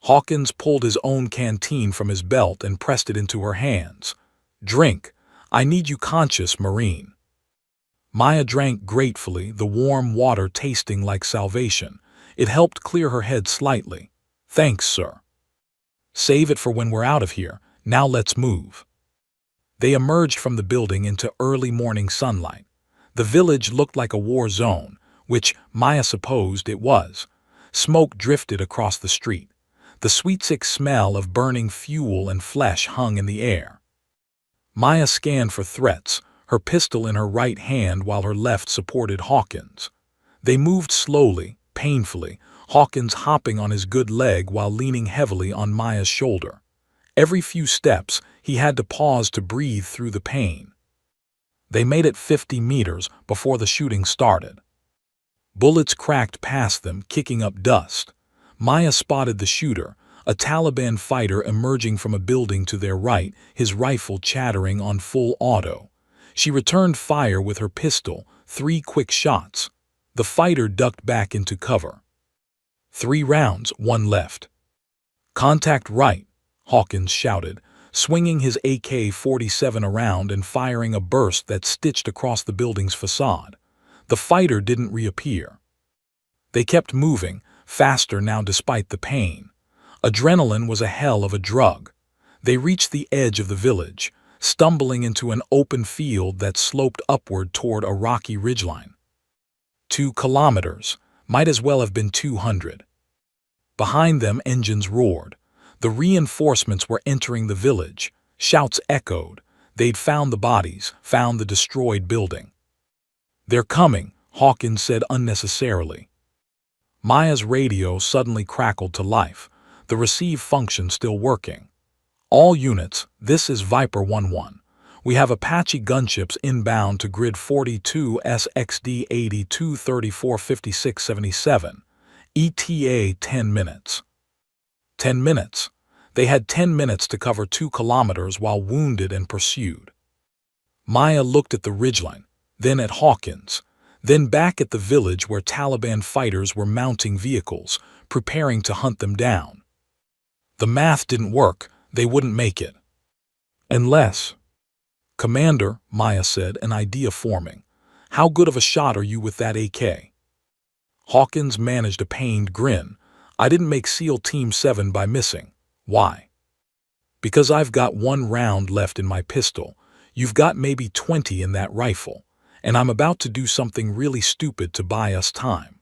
Hawkins pulled his own canteen from his belt and pressed it into her hands. "Drink. I need you conscious, Marine." Maya drank gratefully, the warm water tasting like salvation. It helped clear her head slightly. "Thanks, sir." Save it for when we're out of here. Now let's move. They emerged from the building into early morning sunlight. The village looked like a war zone, which Maya supposed it was. Smoke drifted across the street. The sweet-sick smell of burning fuel and flesh hung in the air. Maya scanned for threats, her pistol in her right hand while her left supported Hawkins. They moved slowly, painfully, Hawkins hopping on his good leg while leaning heavily on Maya's shoulder. Every few steps, he had to pause to breathe through the pain. They made it 50 meters before the shooting started. Bullets cracked past them, kicking up dust. Maya spotted the shooter, a Taliban fighter emerging from a building to their right, his rifle chattering on full auto. She returned fire with her pistol, 3 quick shots. The fighter ducked back into cover. 3 rounds, 1 left. Contact right, Hawkins shouted, swinging his AK-47 around and firing a burst that stitched across the building's facade. The fighter didn't reappear. They kept moving, faster now despite the pain. Adrenaline was a hell of a drug. They reached the edge of the village, stumbling into an open field that sloped upward toward a rocky ridgeline. 2 kilometers, might as well have been 200. Behind them, engines roared. The reinforcements were entering the village. Shouts echoed. They'd found the bodies, found the destroyed building. "They're coming," Hawkins said unnecessarily. Maya's radio suddenly crackled to life, the receive function still working. "All units, this is Viper 1-1. We have Apache gunships inbound to grid 42 SXD 82 34 56 77. ETA 10 minutes. 10 minutes. They had 10 minutes to cover 2 kilometers while wounded and pursued. Maya looked at the ridgeline, then at Hawkins, then back at the village where Taliban fighters were mounting vehicles, preparing to hunt them down. The math didn't work. They wouldn't make it. Unless... "Commander," Maya said, an idea forming. "How good of a shot are you with that AK?" Hawkins managed a pained grin. "I didn't make SEAL Team 7 by missing." "Why?" "Because I've got 1 round left in my pistol. You've got maybe 20 in that rifle. And I'm about to do something really stupid to buy us time."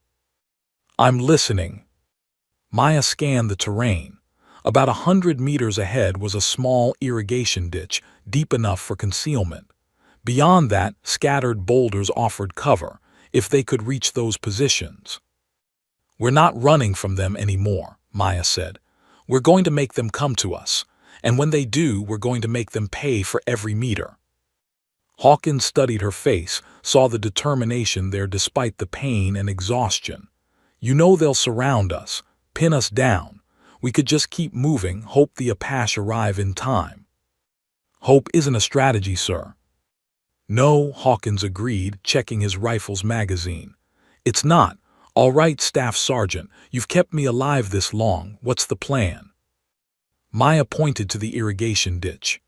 "I'm listening." Maya scanned the terrain. About 100 meters ahead was a small irrigation ditch, deep enough for concealment. Beyond that, scattered boulders offered cover, if they could reach those positions. "We're not running from them anymore," Maya said. "We're going to make them come to us, and when they do, we're going to make them pay for every meter." Hawkins studied her face, saw the determination there despite the pain and exhaustion. "You know they'll surround us, pin us down. We could just keep moving, hope the Apache arrive in time." "Hope isn't a strategy, sir." "No," Hawkins agreed, checking his rifle's magazine. "It's not. All right, Staff Sergeant, you've kept me alive this long. What's the plan?" Maya pointed to the irrigation ditch.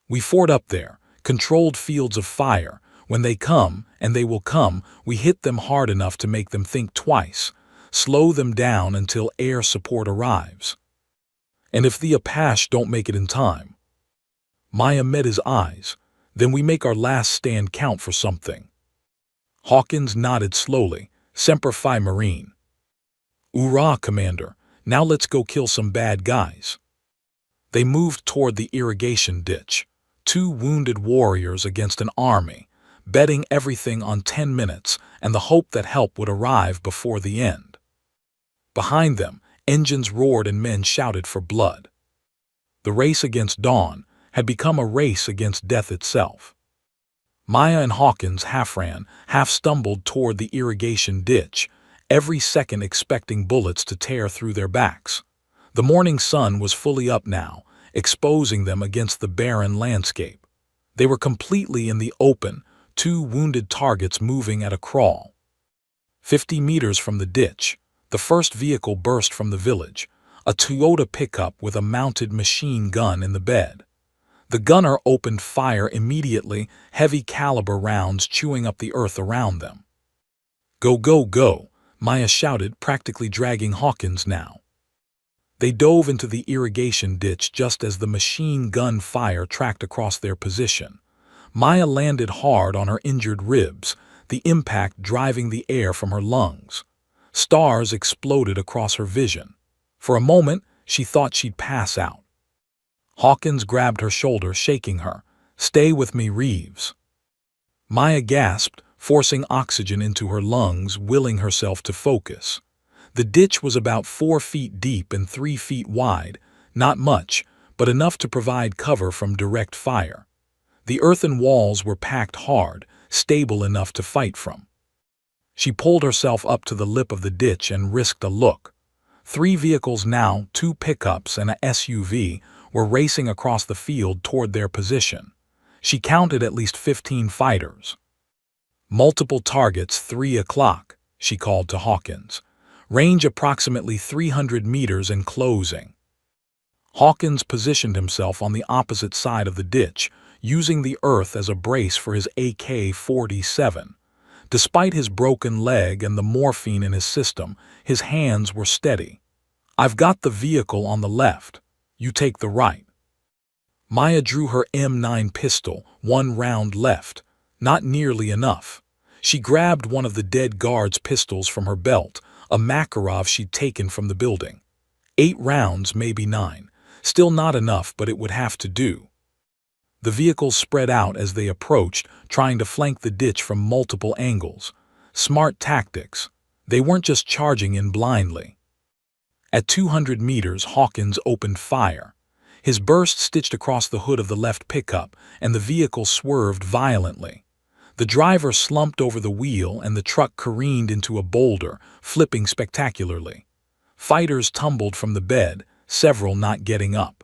"We ford up there, controlled fields of fire. When they come, and they will come, we hit them hard enough to make them think twice. Slow them down until air support arrives. And if the Apache don't make it in time..." Maya met his eyes. "Then we make our last stand count for something." Hawkins nodded slowly. "Semper Fi Marine." "Hoorah, Commander. Now let's go kill some bad guys." They moved toward the irrigation ditch. 2 wounded warriors against an army, betting everything on 10 minutes and the hope that help would arrive before the end. Behind them, engines roared and men shouted for blood. The race against dawn had become a race against death itself. Maya and Hawkins half ran, half stumbled toward the irrigation ditch, every second expecting bullets to tear through their backs. The morning sun was fully up now, exposing them against the barren landscape. They were completely in the open, 2 wounded targets moving at a crawl. 50 meters from the ditch, the first vehicle burst from the village, a Toyota pickup with a mounted machine gun in the bed. The gunner opened fire immediately, heavy caliber rounds chewing up the earth around them. "Go, go, go," Maya shouted, practically dragging Hawkins now. They dove into the irrigation ditch just as the machine gun fire tracked across their position. Maya landed hard on her injured ribs, the impact driving the air from her lungs. Stars exploded across her vision. For a moment, she thought she'd pass out. Hawkins grabbed her shoulder, shaking her. "Stay with me, Reeves." Maya gasped, forcing oxygen into her lungs, willing herself to focus. The ditch was about 4 feet deep and 3 feet wide, not much, but enough to provide cover from direct fire. The earthen walls were packed hard, stable enough to fight from. She pulled herself up to the lip of the ditch and risked a look. 3 vehicles now, 2 pickups and a SUV, were racing across the field toward their position. She counted at least 15 fighters. "Multiple targets, 3 o'clock, she called to Hawkins. "Range approximately 300 meters and closing." Hawkins positioned himself on the opposite side of the ditch, using the earth as a brace for his AK-47. Despite his broken leg and the morphine in his system, his hands were steady. "I've got the vehicle on the left. You take the right." Maya drew her M9 pistol, 1 round left. Not nearly enough. She grabbed one of the dead guard's pistols from her belt, a Makarov she'd taken from the building. 8 rounds, maybe 9. Still not enough, but it would have to do. The vehicles spread out as they approached, trying to flank the ditch from multiple angles. Smart tactics. They weren't just charging in blindly. At 200 meters, Hawkins opened fire. His burst stitched across the hood of the left pickup, and the vehicle swerved violently. The driver slumped over the wheel and the truck careened into a boulder, flipping spectacularly. Fighters tumbled from the bed, several not getting up.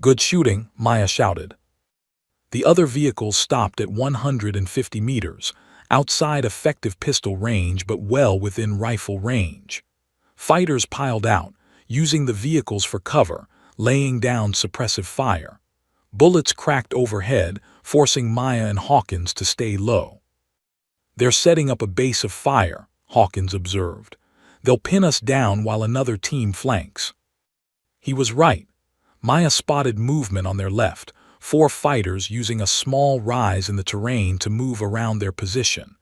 "Good shooting," Maya shouted. The other vehicles stopped at 150 meters, outside effective pistol range but well within rifle range. Fighters piled out, using the vehicles for cover, laying down suppressive fire. Bullets cracked overhead, forcing Maya and Hawkins to stay low. "They're setting up a base of fire," Hawkins observed. "They'll pin us down while another team flanks." He was right. Maya spotted movement on their left, 4 fighters using a small rise in the terrain to move around their position.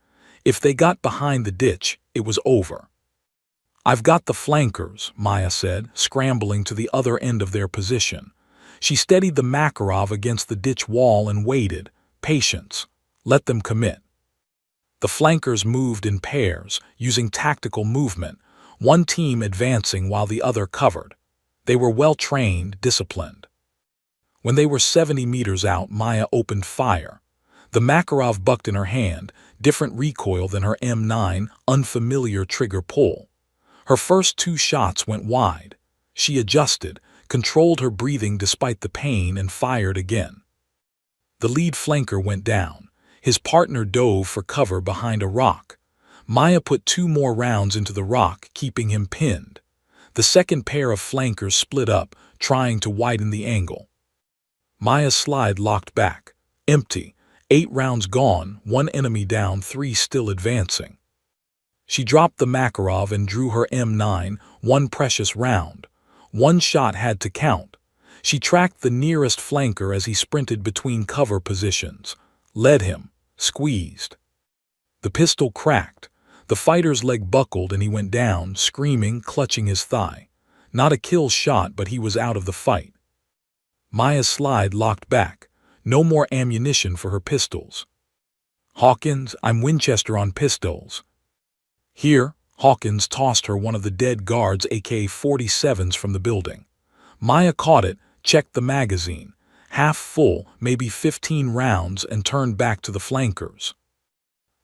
If they got behind the ditch, it was over. "I've got the flankers," Maya said, scrambling to the other end of their position. She steadied the Makarov against the ditch wall and waited. Patience. Let them commit. The flankers moved in pairs, using tactical movement, one team advancing while the other covered. They were well-trained, disciplined. When they were 70 meters out, Maya opened fire. The Makarov bucked in her hand, different recoil than her M9, unfamiliar trigger pull. Her first 2 shots went wide. She adjusted, controlled her breathing despite the pain, and fired again. The lead flanker went down. His partner dove for cover behind a rock. Maya put 2 more rounds into the rock, keeping him pinned. The second pair of flankers split up, trying to widen the angle. Maya's slide locked back. Empty. 8 rounds gone, 1 enemy down, 3 still advancing. She dropped the Makarov and drew her M9, 1 precious round. 1 shot had to count. She tracked the nearest flanker as he sprinted between cover positions. Led him. Squeezed. The pistol cracked. The fighter's leg buckled and he went down, screaming, clutching his thigh. Not a kill shot, but he was out of the fight. Maya's slide locked back. No more ammunition for her pistols. "Hawkins, I'm Winchester on pistols." "Here." Hawkins tossed her one of the dead guard's AK-47s from the building. Maya caught it, checked the magazine. Half full, maybe 15 rounds, and turned back to the flankers.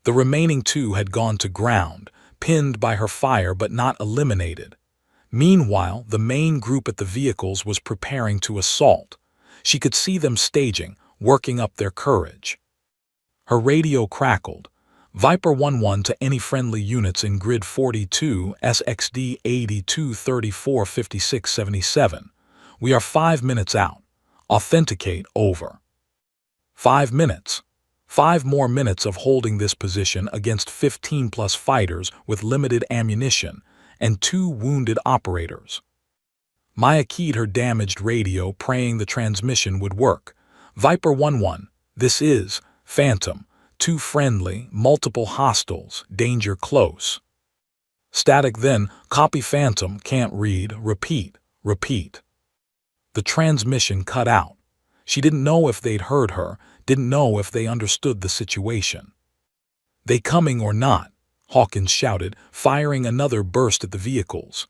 The remaining 2 had gone to ground, pinned by her fire but not eliminated. Meanwhile, the main group at the vehicles was preparing to assault. She could see them staging, working up their courage. Her radio crackled. "Viper 1-1 to any friendly units in Grid 42, SXD 82345677. We are 5 minutes out. Authenticate, over." 5 minutes. 5 more minutes of holding this position against 15+ fighters with limited ammunition and 2 wounded operators. Maya keyed her damaged radio, praying the transmission would work. Viper 1-1, this is Phantom. Too friendly, multiple hostiles, danger close. Static then, copy Phantom, can't read, repeat, repeat. The transmission cut out. She didn't know if they'd heard her, didn't know if they understood the situation. They coming or not? Hawkins shouted, firing another burst at the vehicles.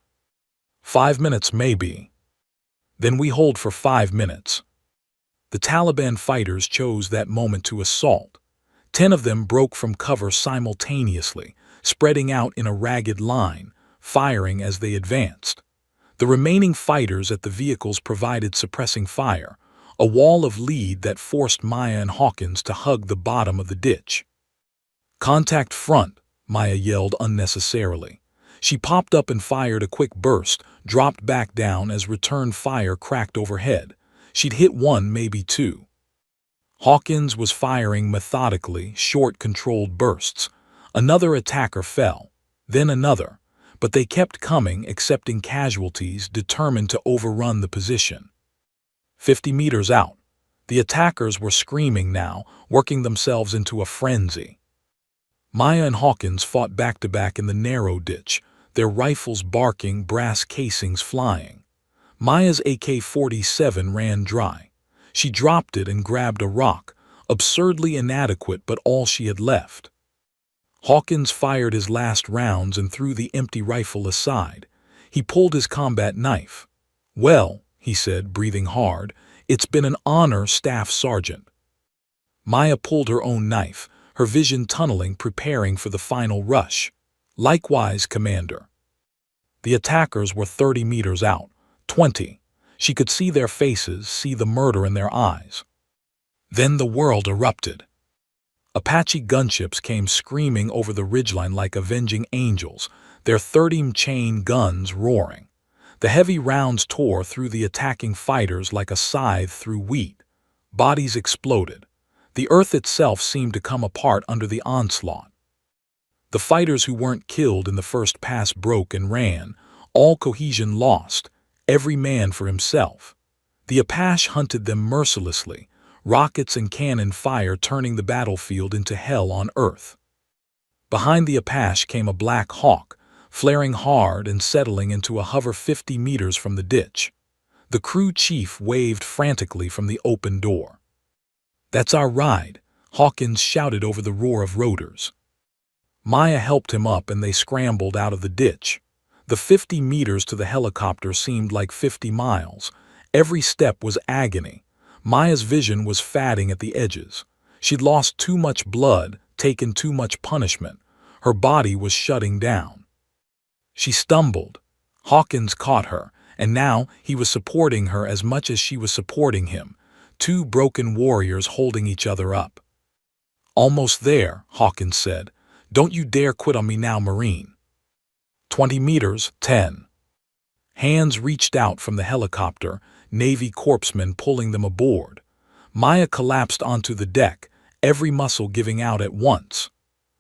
5 minutes maybe. Then we hold for 5 minutes. The Taliban fighters chose that moment to assault. 10 of them broke from cover simultaneously, spreading out in a ragged line, firing as they advanced. The remaining fighters at the vehicles provided suppressing fire, a wall of lead that forced Maya and Hawkins to hug the bottom of the ditch. Contact front, Maya yelled unnecessarily. She popped up and fired a quick burst, dropped back down as return fire cracked overhead. She'd hit one, maybe two. Hawkins was firing methodically, short, controlled bursts. Another attacker fell, then another, but they kept coming, accepting casualties, determined to overrun the position. 50 meters out, the attackers were screaming now, working themselves into a frenzy. Maya and Hawkins fought back-to-back in the narrow ditch, their rifles barking, brass casings flying. Maya's AK-47 ran dry. She dropped it and grabbed a rock, absurdly inadequate but all she had left. Hawkins fired his last rounds and threw the empty rifle aside. He pulled his combat knife. "Well," he said, breathing hard, "it's been an honor, Staff Sergeant." Maya pulled her own knife, her vision tunneling, preparing for the final rush. "Likewise, Commander." The attackers were 30 meters out, 20. She could see their faces, see the murder in their eyes. Then the world erupted. Apache gunships came screaming over the ridgeline like avenging angels, their 30-chain guns roaring. The heavy rounds tore through the attacking fighters like a scythe through wheat. Bodies exploded. The earth itself seemed to come apart under the onslaught. The fighters who weren't killed in the first pass broke and ran, all cohesion lost, every man for himself. The Apache hunted them mercilessly, rockets and cannon fire turning the battlefield into hell on earth. Behind the Apache came a Black Hawk, flaring hard and settling into a hover 50 meters from the ditch. The crew chief waved frantically from the open door. "That's our ride," Hawkins shouted over the roar of rotors. Maya helped him up and they scrambled out of the ditch. The 50 meters to the helicopter seemed like 50 miles. Every step was agony. Maya's vision was fading at the edges. She'd lost too much blood, taken too much punishment. Her body was shutting down. She stumbled. Hawkins caught her, and now he was supporting her as much as she was supporting him. Two broken warriors holding each other up. "Almost there," Hawkins said. "Don't you dare quit on me now, Marine." 20 meters, 10. Hands reached out from the helicopter, Navy corpsmen pulling them aboard. Maya collapsed onto the deck, every muscle giving out at once.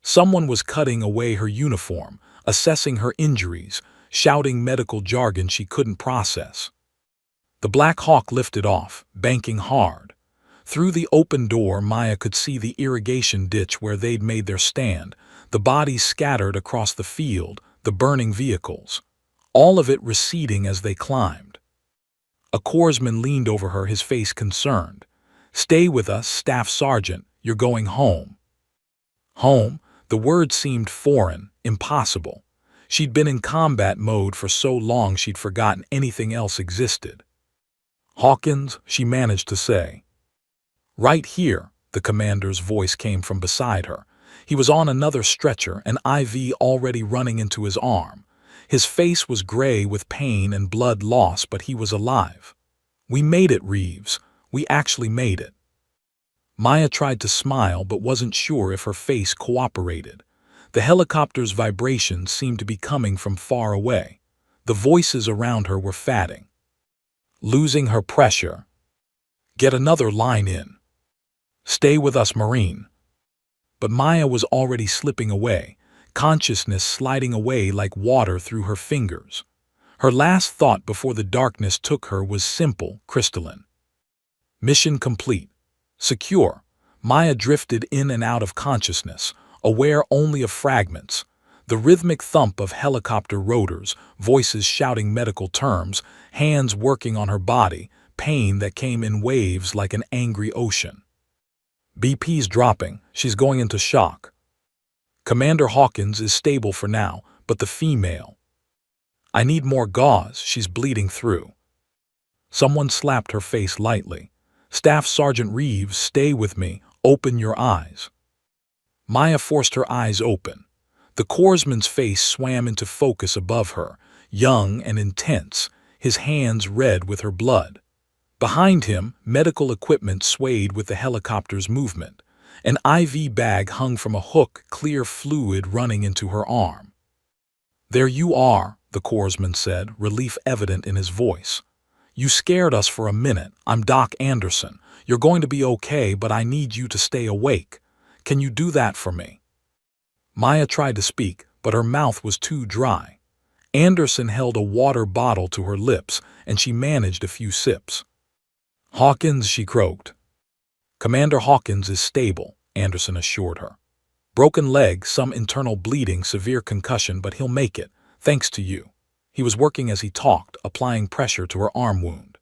Someone was cutting away her uniform, assessing her injuries, shouting medical jargon she couldn't process. The Black Hawk lifted off, banking hard. Through the open door, Maya could see the irrigation ditch where they'd made their stand, the bodies scattered across the field, the burning vehicles, all of it receding as they climbed. A corpsman leaned over her, his face concerned. "Stay with us, Staff Sergeant, you're going home." Home? The word seemed foreign, impossible. She'd been in combat mode for so long she'd forgotten anything else existed. "Hawkins," she managed to say. "Right here," the commander's voice came from beside her. He was on another stretcher, an IV already running into his arm. His face was gray with pain and blood loss, but he was alive. "We made it, Reeves. We actually made it." Maya tried to smile but wasn't sure if her face cooperated. The helicopter's vibrations seemed to be coming from far away. The voices around her were fading. Losing her pressure. "Get another line in." "Stay with us, Marine." But Maya was already slipping away, consciousness sliding away like water through her fingers. Her last thought before the darkness took her was simple, crystalline. Mission complete. Secure. Maya drifted in and out of consciousness, aware only of fragments. The rhythmic thump of helicopter rotors, voices shouting medical terms, hands working on her body, pain that came in waves like an angry ocean. BP's dropping. She's going into shock. Commander Hawkins is stable for now, but the female. I need more gauze. She's bleeding through. Someone slapped her face lightly. Staff Sergeant Reeves, stay with me. Open your eyes. Maya forced her eyes open. The corpsman's face swam into focus above her, young and intense, his hands red with her blood. Behind him, medical equipment swayed with the helicopter's movement. An IV bag hung from a hook, clear fluid running into her arm. There you are, the corpsman said, relief evident in his voice. You scared us for a minute. I'm Doc Anderson. You're going to be okay, but I need you to stay awake. Can you do that for me? Maya tried to speak, but her mouth was too dry. Anderson held a water bottle to her lips, and she managed a few sips. Hawkins, she croaked. Commander Hawkins is stable, Anderson assured her. Broken leg, some internal bleeding, severe concussion, but he'll make it, thanks to you. He was working as he talked, applying pressure to her arm wound.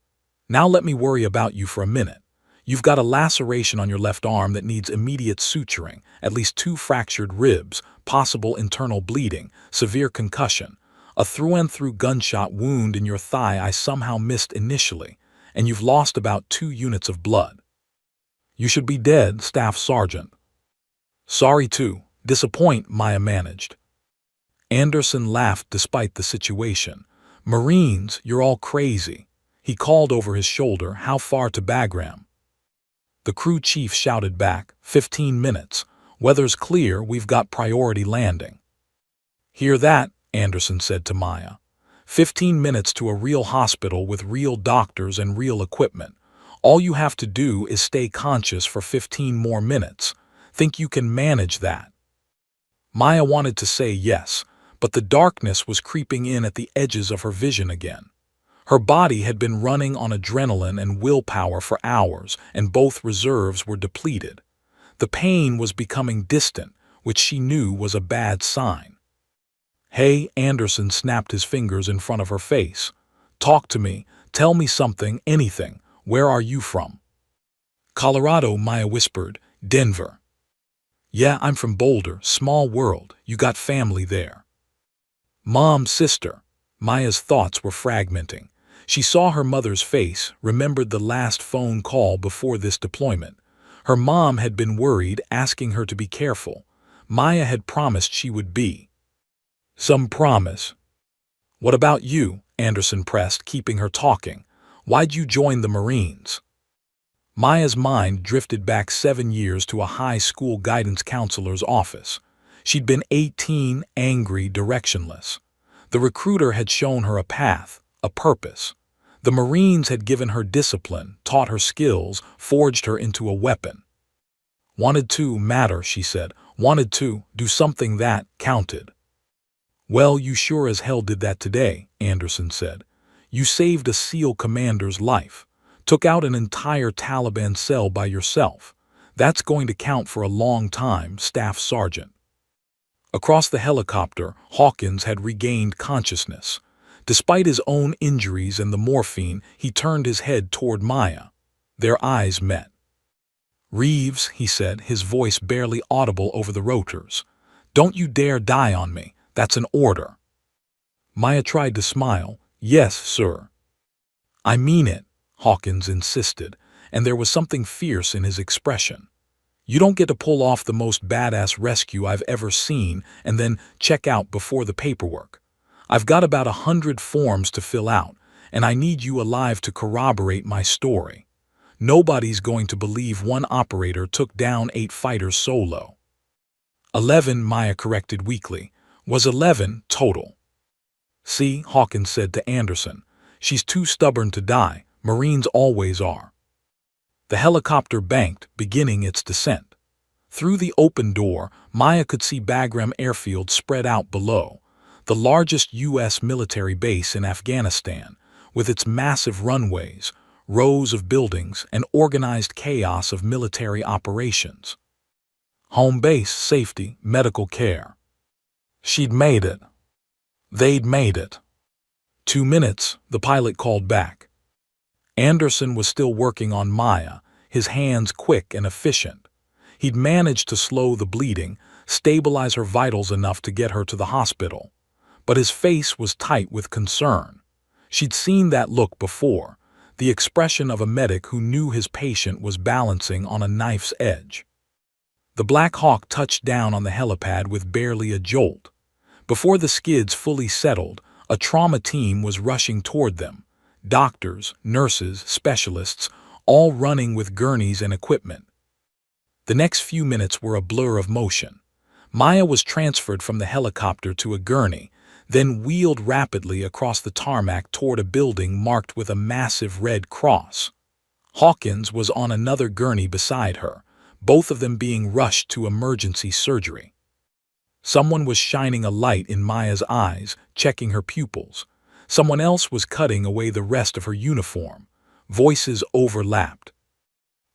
Now let me worry about you for a minute. You've got a laceration on your left arm that needs immediate suturing, at least 2 fractured ribs, possible internal bleeding, severe concussion, a through-and-through gunshot wound in your thigh I somehow missed initially, and you've lost about 2 units of blood. You should be dead, Staff Sergeant. Sorry to disappoint, Maya managed. Anderson laughed despite the situation. Marines, you're all crazy. He called over his shoulder, how far to Bagram? The crew chief shouted back, 15 minutes. Weather's clear, we've got priority landing. Hear that, Anderson said to Maya. 15 minutes to a real hospital with real doctors and real equipment. All you have to do is stay conscious for 15 more minutes. Think you can manage that? Maya wanted to say yes, but the darkness was creeping in at the edges of her vision again. Her body had been running on adrenaline and willpower for hours, and both reserves were depleted. The pain was becoming distant, which she knew was a bad sign. Hey, Anderson snapped his fingers in front of her face. Talk to me. Tell me something, anything. Where are you from? Colorado, Maya whispered. Denver. Yeah, I'm from Boulder, small world. You got family there. Mom, sister. Maya's thoughts were fragmenting. She saw her mother's face, remembered the last phone call before this deployment. Her mom had been worried, asking her to be careful. Maya had promised she would be. Some promise. What about you? Anderson pressed, keeping her talking. Why'd you join the Marines? Maya's mind drifted back 7 years to a high school guidance counselor's office. She'd been 18, angry, directionless. The recruiter had shown her a path, a purpose. The Marines had given her discipline, taught her skills, forged her into a weapon. Wanted to matter, she said. Wanted to do something that counted. Well, you sure as hell did that today, Anderson said. You saved a SEAL commander's life. Took out an entire Taliban cell by yourself. That's going to count for a long time, Staff Sergeant. Across the helicopter, Hawkins had regained consciousness. Despite his own injuries and the morphine, he turned his head toward Maya. Their eyes met. Reeves, he said, his voice barely audible over the rotors. Don't you dare die on me. That's an order. Maya tried to smile. Yes, sir. I mean it, Hawkins insisted, and there was something fierce in his expression. You don't get to pull off the most badass rescue I've ever seen and then check out before the paperwork. I've got about 100 forms to fill out, and I need you alive to corroborate my story. Nobody's going to believe one operator took down 8 fighters solo. 11, Maya corrected weakly. Was 11 total. See, Hawkins said to Anderson, she's too stubborn to die. Marines always are. The helicopter banked, beginning its descent. Through the open door, Maya could see Bagram Airfield spread out below. the largest U.S. military base in Afghanistan, with its massive runways, rows of buildings, and organized chaos of military operations. Home base, safety, medical care. She'd made it. They'd made it. 2 minutes, the pilot called back. Anderson was still working on Maya, his hands quick and efficient. He'd managed to slow the bleeding, stabilize her vitals enough to get her to the hospital. But his face was tight with concern. She'd seen that look before, the expression of a medic who knew his patient was balancing on a knife's edge. The Black Hawk touched down on the helipad with barely a jolt. Before the skids fully settled, a trauma team was rushing toward them. Doctors, nurses, specialists, all running with gurneys and equipment. The next few minutes were a blur of motion. Maya was transferred from the helicopter to a gurney, then wheeled rapidly across the tarmac toward a building marked with a massive red cross. Hawkins was on another gurney beside her, both of them being rushed to emergency surgery. Someone was shining a light in Maya's eyes, checking her pupils. Someone else was cutting away the rest of her uniform. Voices overlapped.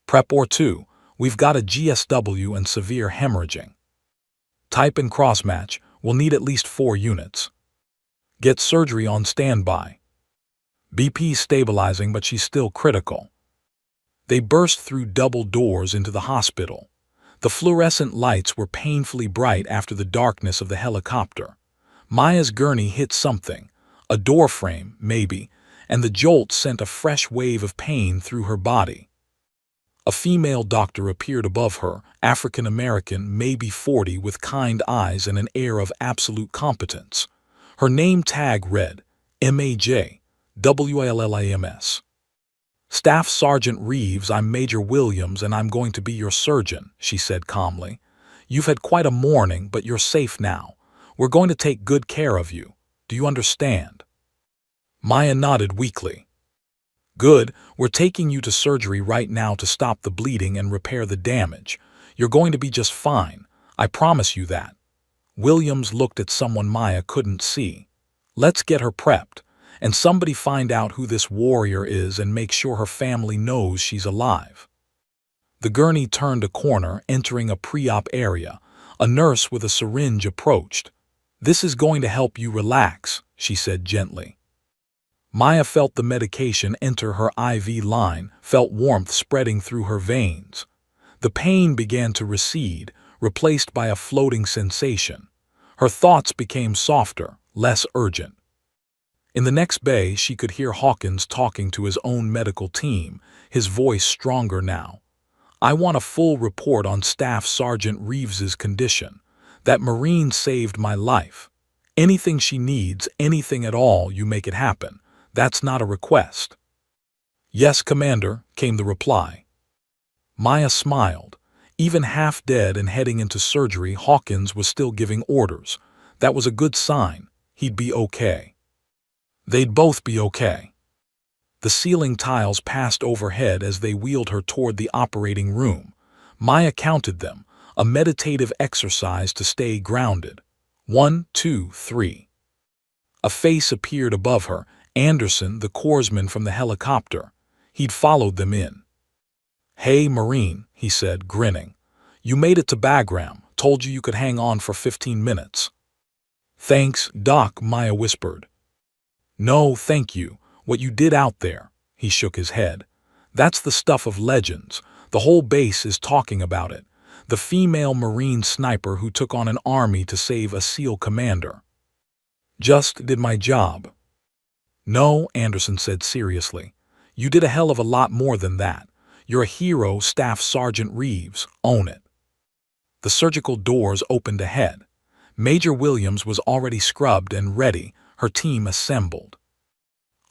Prep or 2, we've got a GSW and severe hemorrhaging. Type and crossmatch, we'll need at least 4 units. Get surgery on standby. BP's stabilizing, but she's still critical. They burst through double doors into the hospital. The fluorescent lights were painfully bright after the darkness of the helicopter. Maya's gurney hit something, a door frame, maybe, and the jolt sent a fresh wave of pain through her body. A female doctor appeared above her, African-American, maybe 40, with kind eyes and an air of absolute competence. Her name tag read, MAJ, WILLIMS. Staff Sergeant Reeves, I'm Major Williams and I'm going to be your surgeon, she said calmly. You've had quite a morning, but you're safe now. We're going to take good care of you. Do you understand? Maya nodded weakly. Good, we're taking you to surgery right now to stop the bleeding and repair the damage. You're going to be just fine. I promise you that. Williams looked at someone Maya couldn't see. Let's get her prepped. And somebody find out who this warrior is and make sure her family knows she's alive. The gurney turned a corner, entering a pre-op area. A nurse with a syringe approached. This is going to help you relax, she said gently. Maya felt the medication enter her IV line, felt warmth spreading through her veins. The pain began to recede, replaced by a floating sensation. Her thoughts became softer, less urgent. In the next bay, she could hear Hawkins talking to his own medical team, his voice stronger now. I want a full report on Staff Sergeant Reeves's condition. That Marine saved my life. Anything she needs, anything at all, you make it happen. That's not a request. Yes, Commander, came the reply. Maya smiled. Even half dead and heading into surgery, Hawkins was still giving orders. That was a good sign. He'd be okay. They'd both be okay. The ceiling tiles passed overhead as they wheeled her toward the operating room. Maya counted them, a meditative exercise to stay grounded. 1, 2, 3. A face appeared above her, Anderson, the corpsman from the helicopter. He'd followed them in. Hey, Marine, he said, grinning. You made it to Bagram. Told you could hang on for 15 minutes. Thanks, Doc, Maya whispered. No, thank you. What you did out there, he shook his head. That's the stuff of legends. The whole base is talking about it. The female Marine sniper who took on an army to save a SEAL commander. Just did my job. No, Anderson said seriously. You did a hell of a lot more than that. You're a hero, Staff Sergeant Reeves. Own it. The surgical doors opened ahead. Major Williams was already scrubbed and ready, her team assembled.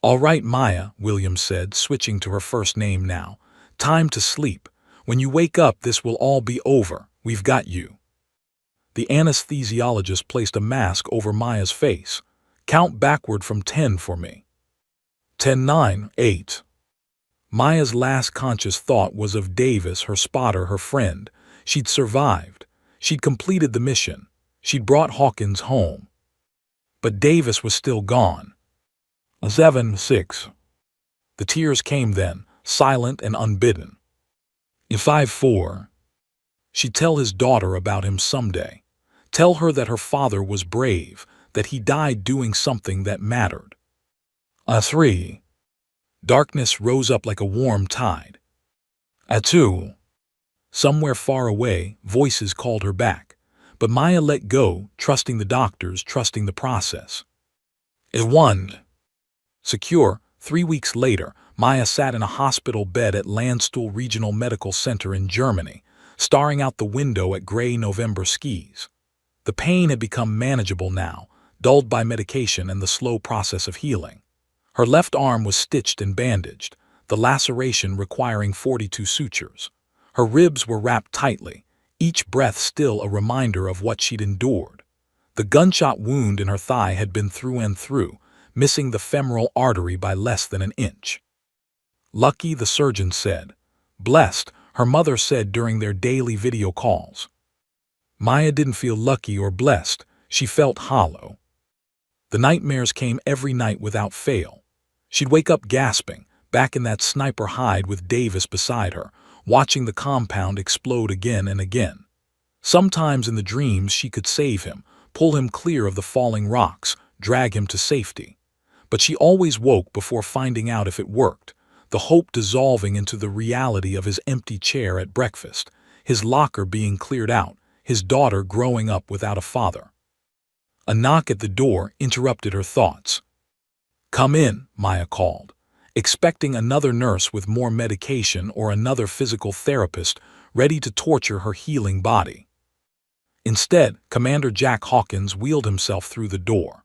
All right, Maya, Williams said, switching to her first name now. Time to sleep. When you wake up, this will all be over. We've got you. The anesthesiologist placed a mask over Maya's face. Count backward from 10 for me. 10, 9, 8. Maya's last conscious thought was of Davis, her spotter, her friend. She'd survived. She'd completed the mission. She'd brought Hawkins home. but Davis was still gone. 7-6. The tears came then, silent and unbidden. In 5-4. She'd tell his daughter about him someday. Tell her that her father was brave, that he died doing something that mattered. 3. Darkness rose up like a warm tide. 2. Somewhere far away, voices called her back. But Maya let go, trusting the doctors, trusting the process. 1. Secure, 3 weeks later, Maya sat in a hospital bed at Landstuhl Regional Medical Center in Germany, staring out the window at gray November skies. The pain had become manageable now, dulled by medication and the slow process of healing. Her left arm was stitched and bandaged, the laceration requiring 42 sutures. Her ribs were wrapped tightly, each breath still a reminder of what she'd endured. The gunshot wound in her thigh had been through and through, missing the femoral artery by less than an inch. Lucky, the surgeon said. Blessed, her mother said during their daily video calls. Maya didn't feel lucky or blessed, she felt hollow. The nightmares came every night without fail. She'd wake up gasping, back in that sniper hide with Davis beside her, watching the compound explode again and again. Sometimes in the dreams she could save him, pull him clear of the falling rocks, drag him to safety. But she always woke before finding out if it worked, the hope dissolving into the reality of his empty chair at breakfast, his locker being cleared out, his daughter growing up without a father. A knock at the door interrupted her thoughts. Come in, Maya called, expecting another nurse with more medication or another physical therapist ready to torture her healing body. Instead, Commander Jack Hawkins wheeled himself through the door.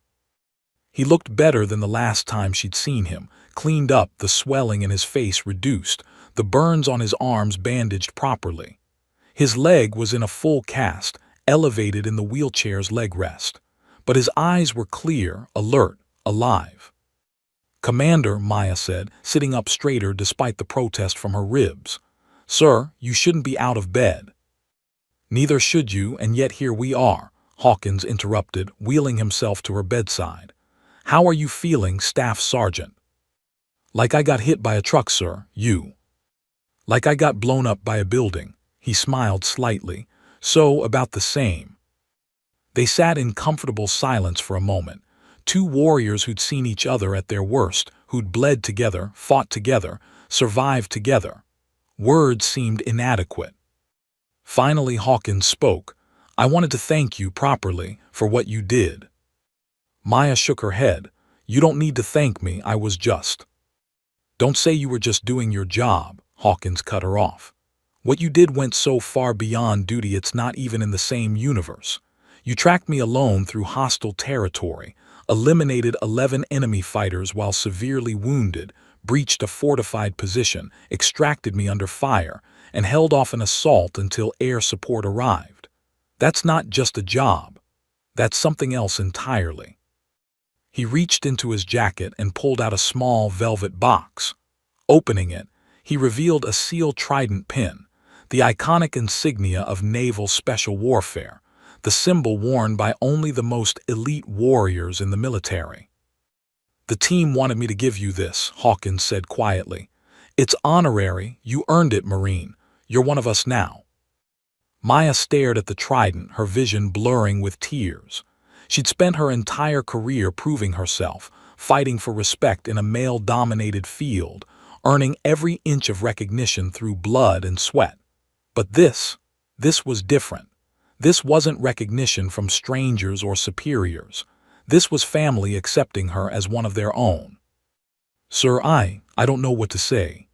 He looked better than the last time she'd seen him, cleaned up, the swelling in his face reduced, the burns on his arms bandaged properly. His leg was in a full cast, elevated in the wheelchair's leg rest. But his eyes were clear, alert, alive. Commander, Maya said, sitting up straighter despite the protest from her ribs. Sir, you shouldn't be out of bed. Neither should you, and yet here we are, Hawkins interrupted, wheeling himself to her bedside. How are you feeling, Staff Sergeant? Like I got hit by a truck, sir, you. Like I got blown up by a building, he smiled slightly. So, about the same. They sat in comfortable silence for a moment, two warriors who'd seen each other at their worst, who'd bled together, fought together, survived together. Words seemed inadequate. Finally Hawkins spoke. I wanted to thank you properly for what you did. Maya shook her head. You don't need to thank me, I was just. Don't say you were just doing your job, Hawkins cut her off. What you did went so far beyond duty it's not even in the same universe. You tracked me alone through hostile territory, eliminated 11 enemy fighters while severely wounded, breached a fortified position, extracted me under fire, and held off an assault until air support arrived. That's not just a job. That's something else entirely. He reached into his jacket and pulled out a small velvet box. Opening it, he revealed a seal trident pin, the iconic insignia of naval special warfare, the symbol worn by only the most elite warriors in the military. The team wanted me to give you this, Hawkins said quietly. It's honorary, you earned it, Marine. You're one of us now. Maya stared at the trident, her vision blurring with tears. She'd spent her entire career proving herself, fighting for respect in a male-dominated field, earning every inch of recognition through blood and sweat. But this was different. This wasn't recognition from strangers or superiors. This was family accepting her as one of their own. Sir, I don't know what to say.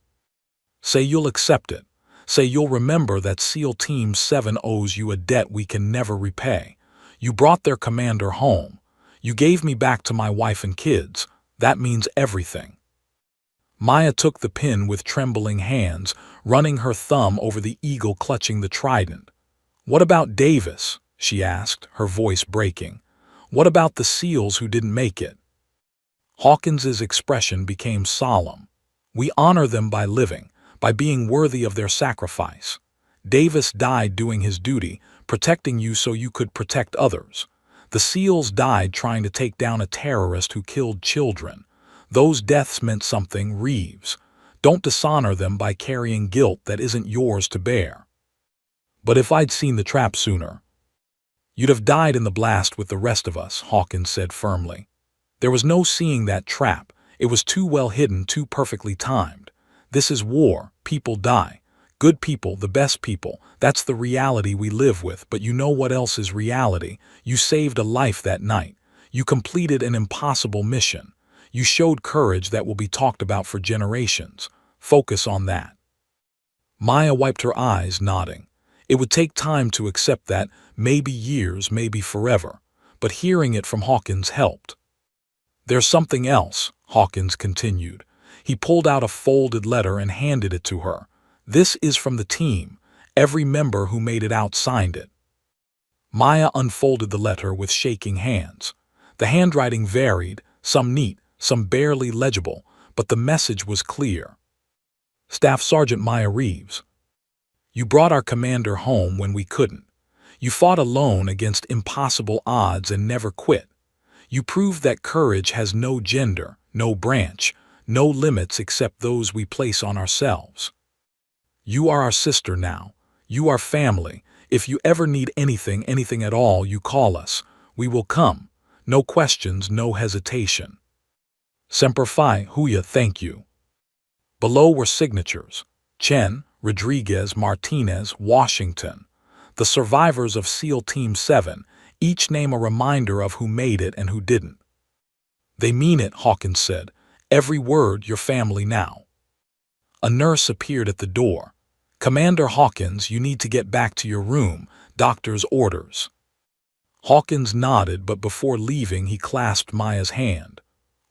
Say you'll accept it. Say you'll remember that SEAL Team 7 owes you a debt we can never repay. You brought their commander home. You gave me back to my wife and kids. That means everything. Maya took the pin with trembling hands, running her thumb over the eagle clutching the trident. What about Davis? She asked, her voice breaking. What about the SEALs who didn't make it? Hawkins's expression became solemn. We honor them by living, by being worthy of their sacrifice. Davis died doing his duty, protecting you so you could protect others. The SEALs died trying to take down a terrorist who killed children. Those deaths meant something, Reeves. Don't dishonor them by carrying guilt that isn't yours to bear. But if I'd seen the trap sooner, you'd have died in the blast with the rest of us, Hawkins said firmly. There was no seeing that trap. It was too well hidden, too perfectly timed. This is war. People die. Good people, the best people. That's the reality we live with. But you know what else is reality? You saved a life that night. You completed an impossible mission. You showed courage that will be talked about for generations. Focus on that. Maya wiped her eyes, nodding. It would take time to accept that, maybe years, maybe forever. But hearing it from Hawkins helped. There's something else, Hawkins continued. He pulled out a folded letter and handed it to her. This is from the team. Every member who made it out signed it. Maya unfolded the letter with shaking hands. The handwriting varied, some neat, some barely legible, but the message was clear. Staff Sergeant Maya Reeves. You brought our commander home when we couldn't. You fought alone against impossible odds and never quit. You proved that courage has no gender, no branch, no limits except those we place on ourselves. You are our sister now. You are family. If you ever need anything, anything at all, you call us. We will come. No questions, no hesitation. Semper Fi, Huya, thank you. Below were signatures. Chen, Rodriguez, Martinez, Washington. The survivors of SEAL Team 7, each name a reminder of who made it and who didn't. They mean it, Hawkins said. Every word, your family now. A nurse appeared at the door. Commander Hawkins, you need to get back to your room. Doctor's orders. Hawkins nodded, but before leaving he clasped Maya's hand.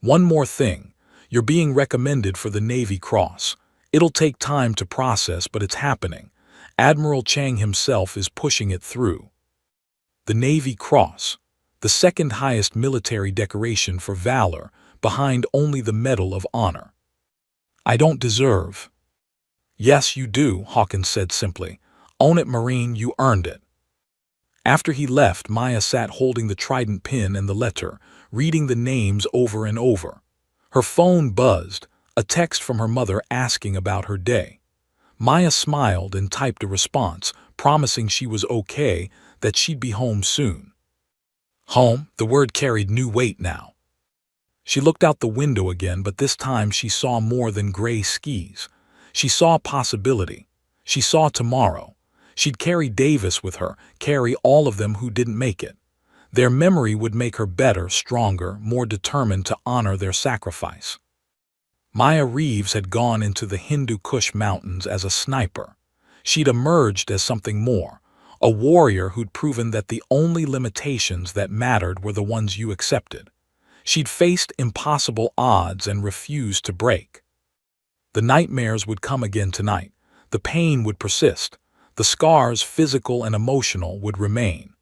One more thing. You're being recommended for the Navy Cross. It'll take time to process, but it's happening. Admiral Chang himself is pushing it through. The Navy Cross, the second highest military decoration for valor, behind only the Medal of Honor. I don't deserve. Yes, you do, Hawkins said simply. Own it, Marine, you earned it. After he left, Maya sat holding the trident pin and the letter, reading the names over and over. Her phone buzzed, a text from her mother asking about her day. Maya smiled and typed a response, promising she was okay, that she'd be home soon. Home, the word carried new weight now. She looked out the window again, but this time she saw more than gray skis. She saw possibility. She saw tomorrow. She'd carry Davis with her, carry all of them who didn't make it. Their memory would make her better, stronger, more determined to honor their sacrifice. Maya Reeves had gone into the Hindu Kush Mountains as a sniper. She'd emerged as something more, a warrior who'd proven that the only limitations that mattered were the ones you accepted. She'd faced impossible odds and refused to break. The nightmares would come again tonight. The pain would persist. The scars, physical and emotional, would remain.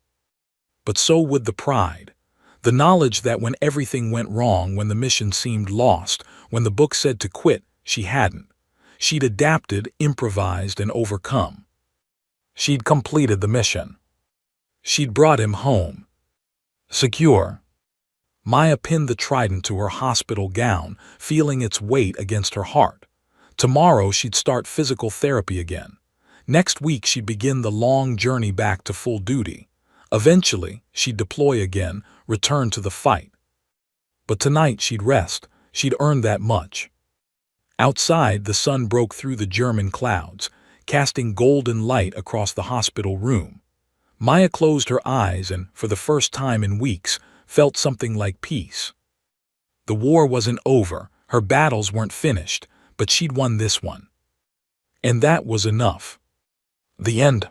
But so would the pride. The knowledge that when everything went wrong, when the mission seemed lost, when the book said to quit, she hadn't. She'd adapted, improvised, and overcome. She'd completed the mission. She'd brought him home. Secure. Maya pinned the trident to her hospital gown, feeling its weight against her heart. Tomorrow she'd start physical therapy again. Next week she'd begin the long journey back to full duty. Eventually, she'd deploy again, return to the fight. But tonight she'd rest. She'd earned that much. Outside, the sun broke through the German clouds, casting golden light across the hospital room. Maya closed her eyes and, for the first time in weeks, felt something like peace. The war wasn't over, her battles weren't finished, but she'd won this one. And that was enough. The end.